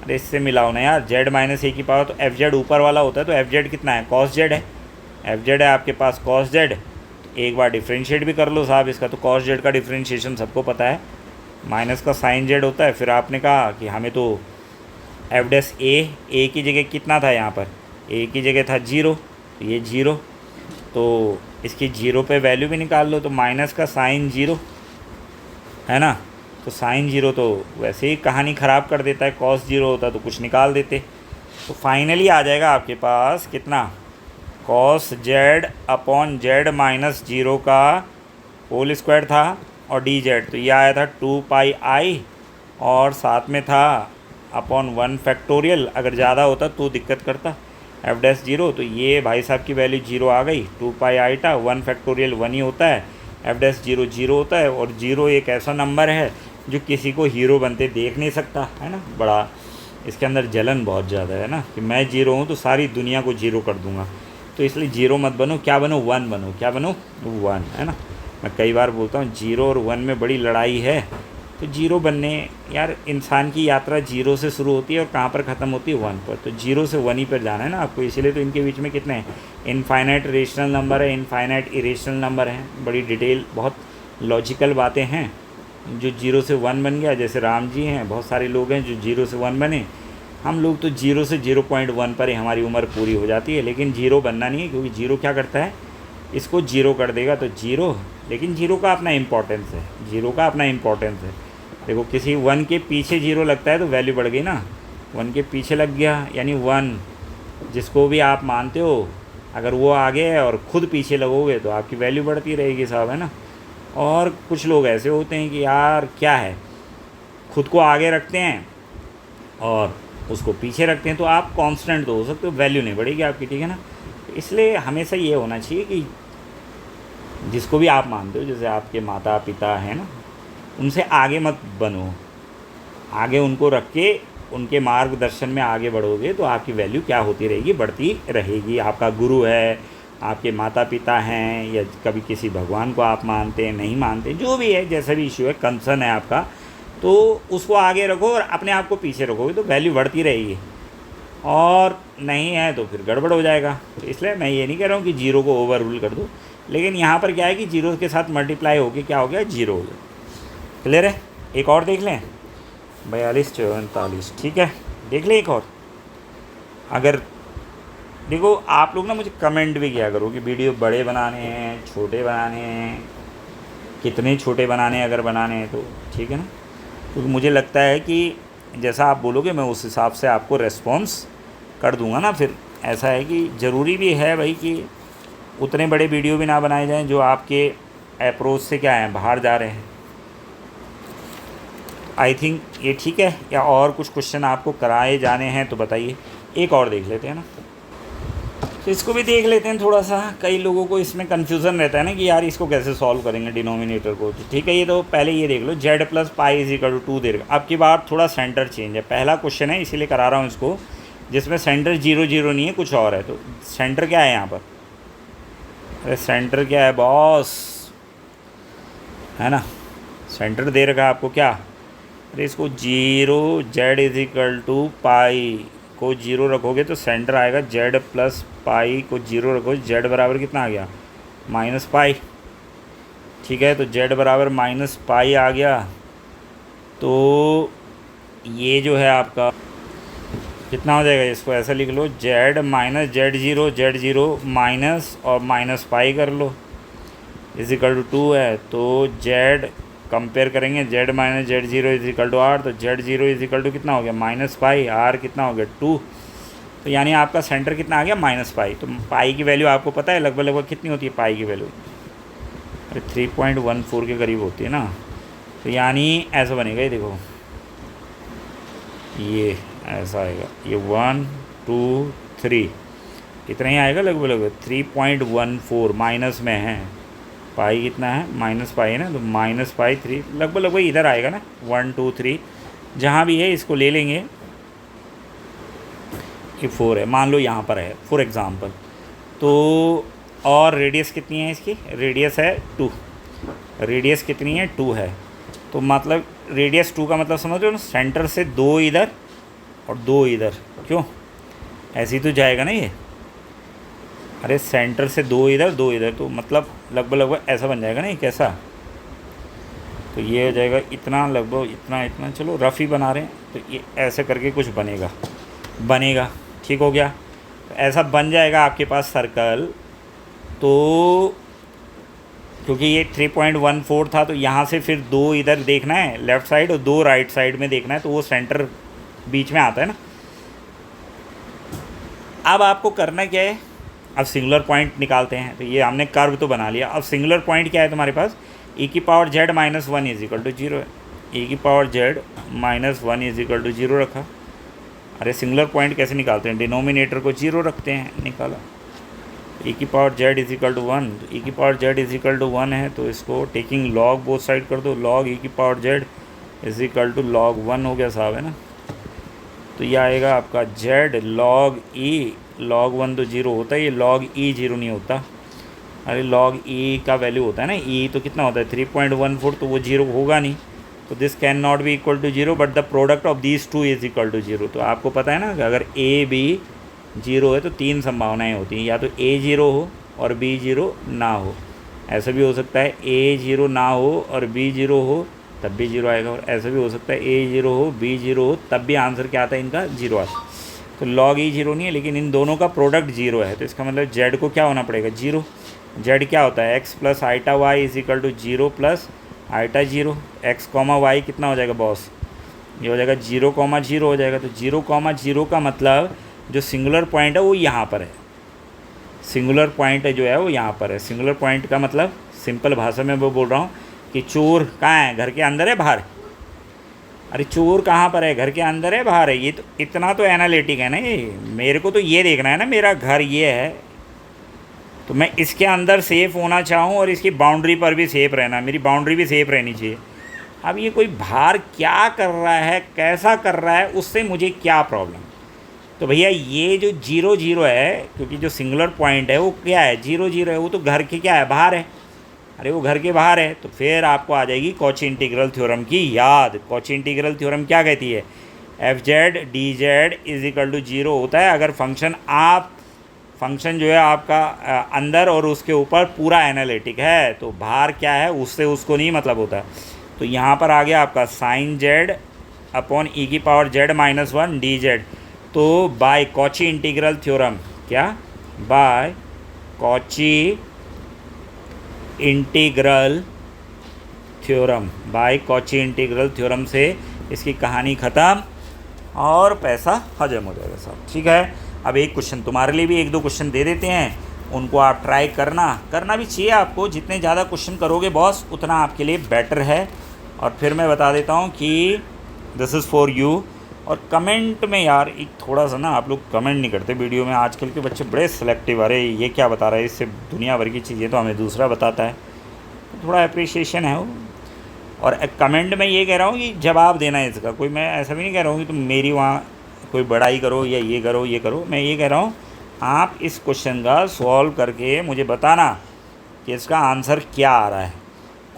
अरे इससे मिलाओ ना यार, जेड माइनस ए की पावर, तो एफ जेड ऊपर वाला होता है, तो एफ जेड कितना है? कॉस जेड है। एफ जेड है आपके पास कॉस जेड। तो एक बार डिफ्रेंशिएट भी कर लो साहब इसका, तो कॉस जेड का डिफ्रेंशिएशन सबको पता है, माइनस का साइन जेड होता है। फिर आपने कहा कि हमें तो एफ डैश ए की जगह कितना था यहाँ पर? ए की जगह था 0, तो ये 0, तो इसकी 0 पे वैल्यू भी निकाल लो, तो माइनस का साइन 0 है ना। तो साइन 0 तो वैसे ही कहानी ख़राब कर देता है, कॉस 0 होता तो कुछ निकाल देते। तो फाइनली आ जाएगा आपके पास कितना? Cos Z upon Z minus 0 का होल स्क्वायर था, और डी जेड तो ये आया था 2 पाई आई, और साथ में था अपॉन 1 फैक्टोरियल। अगर ज़्यादा होता तो दिक्कत करता। एफ डैश 0, तो ये भाई साहब की वैल्यू 0 आ गई। 2 पाई आईटा 1 फैक्टोरियल 1 ही होता है, एफ डैश 0 0 होता है। और 0 एक ऐसा नंबर है जो किसी को हीरो बनते देख नहीं सकता, है ना। बड़ा इसके अंदर जलन बहुत ज़्यादा है ना, कि मैं 0 हूँ तो सारी दुनिया को 0 कर दूँगा। तो इसलिए 0 मत बनो, क्या बनो? 1 बनो। क्या बनो? 1, है ना। मैं कई बार बोलता हूँ 0 और 1 में बड़ी लड़ाई है। तो 0 बनने, यार इंसान की यात्रा 0 से शुरू होती है और कहाँ पर ख़त्म होती है? 1 पर। तो 0 से 1 ही पर जाना है ना आपको, इसीलिए तो इनके बीच में कितने हैं? इनफाइनाइट रेशनल नंबर है, इनफाइनाइट इरेशनल नंबर हैं। बड़ी डिटेल, बहुत लॉजिकल बातें हैं। जो 0 से 1 बन गया, जैसे राम जी हैं, बहुत सारे लोग हैं जो 0 से 1 बने। हम लोग तो 0 से 0.1 पर ही हमारी उम्र पूरी हो जाती है, लेकिन 0 बनना नहीं है, क्योंकि 0 क्या करता है? इसको 0 कर देगा तो 0, लेकिन 0 का अपना इम्पोर्टेंस है, 0 का अपना इम्पोर्टेंस है। देखो किसी 1 के पीछे 0 लगता है तो वैल्यू बढ़ गई ना। 1 के पीछे लग गया यानी 1, जिसको भी आप मानते हो, अगर वो आगे है और ख़ुद पीछे लगोगे तो आपकी वैल्यू बढ़ती रहेगी साहब, है ना। और कुछ लोग ऐसे होते हैं कि यार क्या है, खुद को आगे रखते हैं और उसको पीछे रखते हैं, तो आप कांस्टेंट तो हो सकते हो, वैल्यू नहीं बढ़ेगी आपकी, ठीक है ना। इसलिए हमेशा ये होना चाहिए कि जिसको भी आप मानते हो, जैसे आपके माता पिता हैं ना, उनसे आगे मत बनो। आगे उनको रख के उनके मार्गदर्शन में आगे बढ़ोगे तो आपकी वैल्यू क्या होती रहेगी? बढ़ती रहेगी। आपका गुरु है, आपके माता पिता हैं, या कभी किसी भगवान को आप मानते हैं, नहीं मानते, जो भी है, जैसा भी इशू है, कंसर्न है आपका, तो उसको आगे रखो और अपने आप को पीछे रखोगे तो वैल्यू बढ़ती रहेगी। और नहीं है तो फिर गड़बड़ हो जाएगा। तो इसलिए मैं ये नहीं कह रहा हूँ कि 0 को ओवर रूल कर दो, लेकिन यहाँ पर क्या है कि 0 के साथ मल्टीप्लाई होके क्या हो गया? 0 हो गया। क्लियर है? एक और देख लें, 42 44, ठीक है, देख लें एक और। अगर देखो आप लोग ना मुझे कमेंट भी किया करो कि वीडियो बड़े बनाने हैं, छोटे बनाने हैं, कितने छोटे बनाने हैं, अगर बनाने हैं तो, ठीक है ना। क्योंकि मुझे लगता है कि जैसा आप बोलोगे मैं उस हिसाब से आपको रेस्पॉन्स कर दूंगा ना। फिर ऐसा है कि ज़रूरी भी है भाई कि उतने बड़े वीडियो भी ना बनाए जाएं जो आपके अप्रोच से क्या है, बाहर जा रहे हैं। आई थिंक ये ठीक है, या और कुछ क्वेश्चन आपको कराए जाने हैं तो बताइए। एक और देख लेते हैं ना, तो इसको भी देख लेते हैं थोड़ा सा। कई लोगों को इसमें कन्फ्यूज़न रहता है ना कि यार इसको कैसे सॉल्व करेंगे डिनोमिनेटर को। तो ठीक है, ये तो पहले ये देख लो, Z plus pi is equal to 2 दे रहा। अब की बार थोड़ा सेंटर चेंज है, पहला क्वेश्चन है इसीलिए करा रहा हूँ इसको, जिसमें सेंटर 0 0 नहीं है, कुछ और है। तो सेंटर क्या है यहाँ पर? अरे सेंटर क्या है बॉस, है ना। सेंटर दे रखा है आपको क्या? अरे इसको 0 जेड इज इक्वल टू पाई को 0 रखोगे तो सेंटर आएगा जेड प्लस पाई को 0 रखो, जेड बराबर कितना आ गया? Minus pi. ठीक है, तो जेड बराबर माइनस पाई आ गया। तो ये जो है आपका कितना हो जाएगा? इसको ऐसा लिख लो, Z minus Z zero minus और माइनस पाई कर लो, इज इक्वल टू 2 है। तो जेड कंपेयर करेंगे, Z minus Z zero is equal to R, तो Z zero is equal to कितना हो गया? Minus pi. आर कितना हो गया? 2। तो यानी आपका सेंटर कितना आ गया? Minus pi. तो पाई की वैल्यू आपको पता है लगभग लगभग कितनी होती है पाई की वैल्यू? अरे 3.14 के करीब होती है ना। तो यानी ऐसा बनेगा, ये देखो, ये ऐसा आएगा, ये 1 2 3 इतना ही आएगा लगभग लगभग। 3.14 माइनस में है, पाई कितना है, माइनस पाई है ना, तो माइनस पाई 3 लगभग लगभग इधर आएगा ना, 1 2 3 जहाँ भी है इसको ले लेंगे कि 4 है, मान लो यहाँ पर है फॉर एग्ज़ाम्पल। तो और रेडियस कितनी है इसकी, रेडियस है 2, रेडियस कितनी है 2 है। तो मतलब रेडियस 2 का मतलब समझ रहे हो ना, सेंटर से 2 इधर और 2 इधर, क्यों ऐसे ही तो जाएगा ना ये, अरे सेंटर से 2 इधर 2 इधर, तो मतलब लगभग लगभग ऐसा बन जाएगा ना ये, कैसा, तो ये हो जाएगा इतना, लगभग इतना इतना, चलो रफ़ ही बना रहे हैं, तो ये ऐसे करके कुछ बनेगा, ठीक हो गया। तो ऐसा बन जाएगा आपके पास सर्कल। तो क्योंकि ये 3.14 था, तो यहाँ से फिर 2 इधर देखना है लेफ़्ट साइड और 2 राइट साइड में देखना है, तो वो सेंटर बीच में आता है ना। अब आपको करना क्या है, अब सिंगुलर पॉइंट निकालते हैं। तो ये हमने कर्व तो बना लिया, अब सिंगुलर पॉइंट क्या है तुम्हारे पास, e की power z minus 1 is equal to 0 है, e की power z minus 1 is equal to 0 रखा। अरे सिंगुलर पॉइंट कैसे निकालते हैं, डिनोमिनेटर को 0 रखते हैं, निकाला। e की power z is equal to 1, e की power z is equal to 1 है, तो इसको टेकिंग लॉग बोथ साइड कर दो, लॉग e की power z is equal to log 1 हो गया साहब, है ना। तो ये आएगा आपका z लॉग e, लॉग 1 तो 0 होता है, ये लॉग e 0 नहीं होता। अरे लॉग e का वैल्यू होता है ना, e तो कितना होता है 3.14, तो वो 0 होगा नहीं, तो this can not be equal to 0, but the product of these two is equal to 0। तो आपको पता है ना कि अगर a b 0 है तो 3 संभावनाएं होती हैं, या तो a 0 हो और b 0 ना हो, ऐसा भी हो सकता है a 0 ना हो और b 0 हो तब भी 0 आएगा, और ऐसा भी हो सकता है a 0 हो b 0 हो तब भी आंसर क्या आता है इनका 0 आता है। तो लॉग e 0 नहीं है, लेकिन इन दोनों का प्रोडक्ट 0 है, तो इसका मतलब z को क्या होना पड़ेगा 0। z क्या होता है x plus eta Y is equal to 0 plus eta 0, x comma Y कितना हो जाएगा बॉस, ये हो जाएगा 0 कॉमा 0 हो जाएगा। तो 0 कॉमा 0 का मतलब जो सिंगुलर पॉइंट है वो यहाँ पर है, सिंगुलर पॉइंट जो है वो यहाँ पर है। सिंगुलर पॉइंट का मतलब सिंपल भाषा में वो बोल रहा हूँ कि चोर कहाँ है, घर के अंदर है बाहर, अरे चोर कहाँ पर है, घर के अंदर है बाहर है, ये तो इतना तो एनालिटिक है ना ये, मेरे को तो ये देखना है ना मेरा घर ये है, तो मैं इसके अंदर सेफ़ होना चाहूँ और इसकी बाउंड्री पर भी सेफ़ रहना, मेरी बाउंड्री भी सेफ़ रहनी चाहिए। अब ये कोई बाहर क्या कर रहा है, कैसा कर रहा है, उससे मुझे क्या प्रॉब्लम। तो भैया ये जो 0 0 है, क्योंकि जो सिंगुलर पॉइंट है वो क्या है 0 0 है, वो तो घर के क्या है बाहर है, अरे वो घर के बाहर है। तो फिर आपको आ जाएगी कॉची इंटीग्रल थ्योरम की याद। कॉची इंटीग्रल थ्योरम क्या कहती है, F Z D Z is equal to 0 होता है अगर फंक्शन जो है आपका अंदर और उसके ऊपर पूरा एनालिटिक है, तो बाहर क्या है उससे उसको नहीं मतलब होता। तो यहाँ पर आ गया आपका साइन जेड अपॉन ई की power Z minus 1 D Z. तो बाय कॉची इंटीग्रल थ्योरम, क्या by Cauchy integral theorem, by Cauchy integral theorem से इसकी कहानी ख़त्म और पैसा हजम हो जाएगा साहब, ठीक है। अब एक क्वेश्चन तुम्हारे लिए भी 1 2 क्वेश्चन दे देते हैं, उनको आप ट्राई करना भी चाहिए आपको, जितने ज़्यादा क्वेश्चन करोगे बॉस उतना आपके लिए बेटर है। और फिर मैं बता देता हूँ कि दिस इज़ फॉर यू। और कमेंट में यार एक थोड़ा सा ना आप लोग कमेंट नहीं करते वीडियो में, आजकल के बच्चे बड़े सिलेक्टिव, अरे ये क्या बता रहा है, इससे दुनिया भर की चीज़ें तो हमें दूसरा बताता है, तो थोड़ा अप्रिसिएशन है वो। और कमेंट में ये कह रहा हूँ कि जवाब देना है इसका, कोई मैं ऐसा भी नहीं कह रहा हूँ कि तुम मेरी वहाँ कोई बड़ाई करो या ये करो, मैं ये कह रहा हूँ आप इस क्वेश्चन का सॉल्व करके मुझे बताना कि इसका आंसर क्या आ रहा है,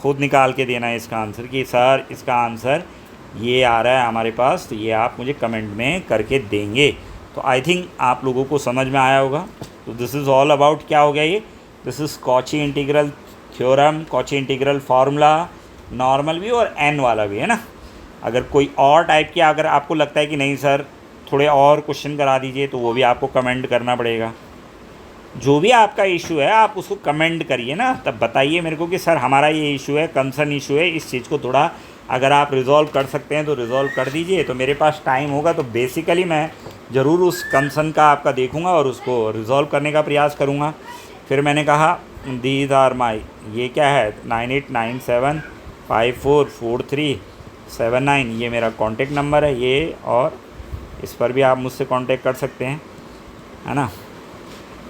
खुद निकाल के देना है इसका आंसर कि सर इसका आंसर ये आ रहा है हमारे पास, तो ये आप मुझे कमेंट में करके देंगे। तो आई थिंक आप लोगों को समझ में आया होगा। तो दिस इज़ ऑल अबाउट क्या हो गया ये, this is Cauchy integral theorem, Cauchy integral formula, normal भी और एन वाला भी है ना। अगर कोई और टाइप की अगर आपको लगता है कि नहीं सर थोड़े और क्वेश्चन करा दीजिए, तो वो भी आपको कमेंट करना पड़ेगा। जो भी आपका इशू है आप उसको कमेंट करिए ना, तब बताइए मेरे को कि सर हमारा ये इशू है, कंसर्न इशू है, इस चीज़ को थोड़ा अगर आप रिज़ॉल्व कर सकते हैं तो रिज़ॉल्व कर दीजिए। तो मेरे पास टाइम होगा तो बेसिकली मैं ज़रूर उस कंसर्न का आपका देखूंगा और उसको रिज़ॉल्व करने का प्रयास करूंगा। फिर मैंने कहा दीज आर माई, ये क्या है 9897544379, ये मेरा कॉन्टेक्ट नंबर है ये, और इस पर भी आप मुझसे कांटेक्ट कर सकते हैं, है ना।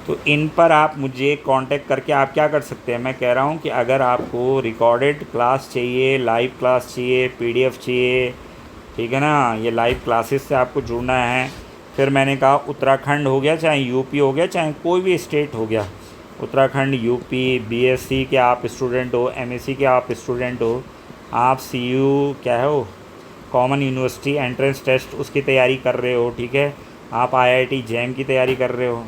तो इन पर आप मुझे कांटेक्ट करके आप क्या कर सकते हैं, मैं कह रहा हूँ कि अगर आपको रिकॉर्डेड क्लास चाहिए, लाइव क्लास चाहिए, पीडीएफ चाहिए, ठीक है ना, ये लाइव क्लासेस से आपको जुड़ना है। फिर मैंने कहा उत्तराखंड हो गया, चाहे यूपी हो गया, चाहे कोई भी स्टेट हो गया, उत्तराखंड, यूपी, बीएससी के आप स्टूडेंट हो, एमएससी के आप स्टूडेंट हो, आप सीयू क्या हो, कॉमन यूनिवर्सिटी एंट्रेंस टेस्ट उसकी तैयारी कर रहे हो, ठीक है, आप आईआईटी जैम की तैयारी कर रहे हो,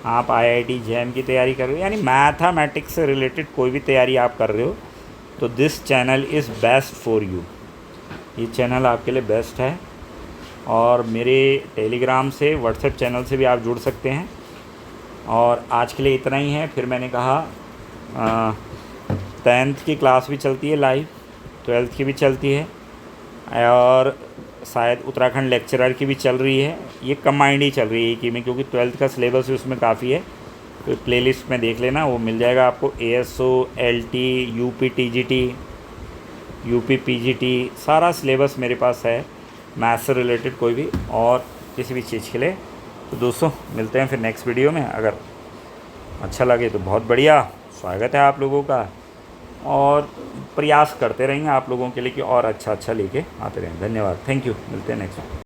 आप आईआईटी जैम की तैयारी कर रहे हो, यानी मैथमेटिक्स से रिलेटेड कोई भी तैयारी आप कर रहे हो, तो this channel is best for you. ये चैनल आपके लिए बेस्ट है। और मेरे टेलीग्राम से, व्हाट्सएप चैनल से भी आप जुड़ सकते हैं। और आज के लिए इतना ही है। फिर मैंने कहा 10th की क्लास भी चलती है लाइव, 12th की भी चलती है, और शायद उत्तराखंड लेक्चरर की भी चल रही है। ये कंबाइंड ही चल रही है कि मैं, क्योंकि 12th का सिलेबस भी उसमें काफ़ी है, तो प्लेलिस्ट में देख लेना, वो मिल जाएगा आपको। ASO, LT, UP TGT, UP PGT, सारा सिलेबस मेरे पास है, मैथ से रिलेटेड कोई भी और किसी भी चीज़ के लिए। तो दोस्तों मिलते हैं फिर नेक्स्ट वीडियो में। अगर अच्छा लगे तो बहुत बढ़िया, स्वागत है आप लोगों का, और प्रयास करते रहेंगे आप लोगों के लिए कि और अच्छा लेके आते रहें। धन्यवाद, थैंक यू, मिलते हैं नेक्स्ट।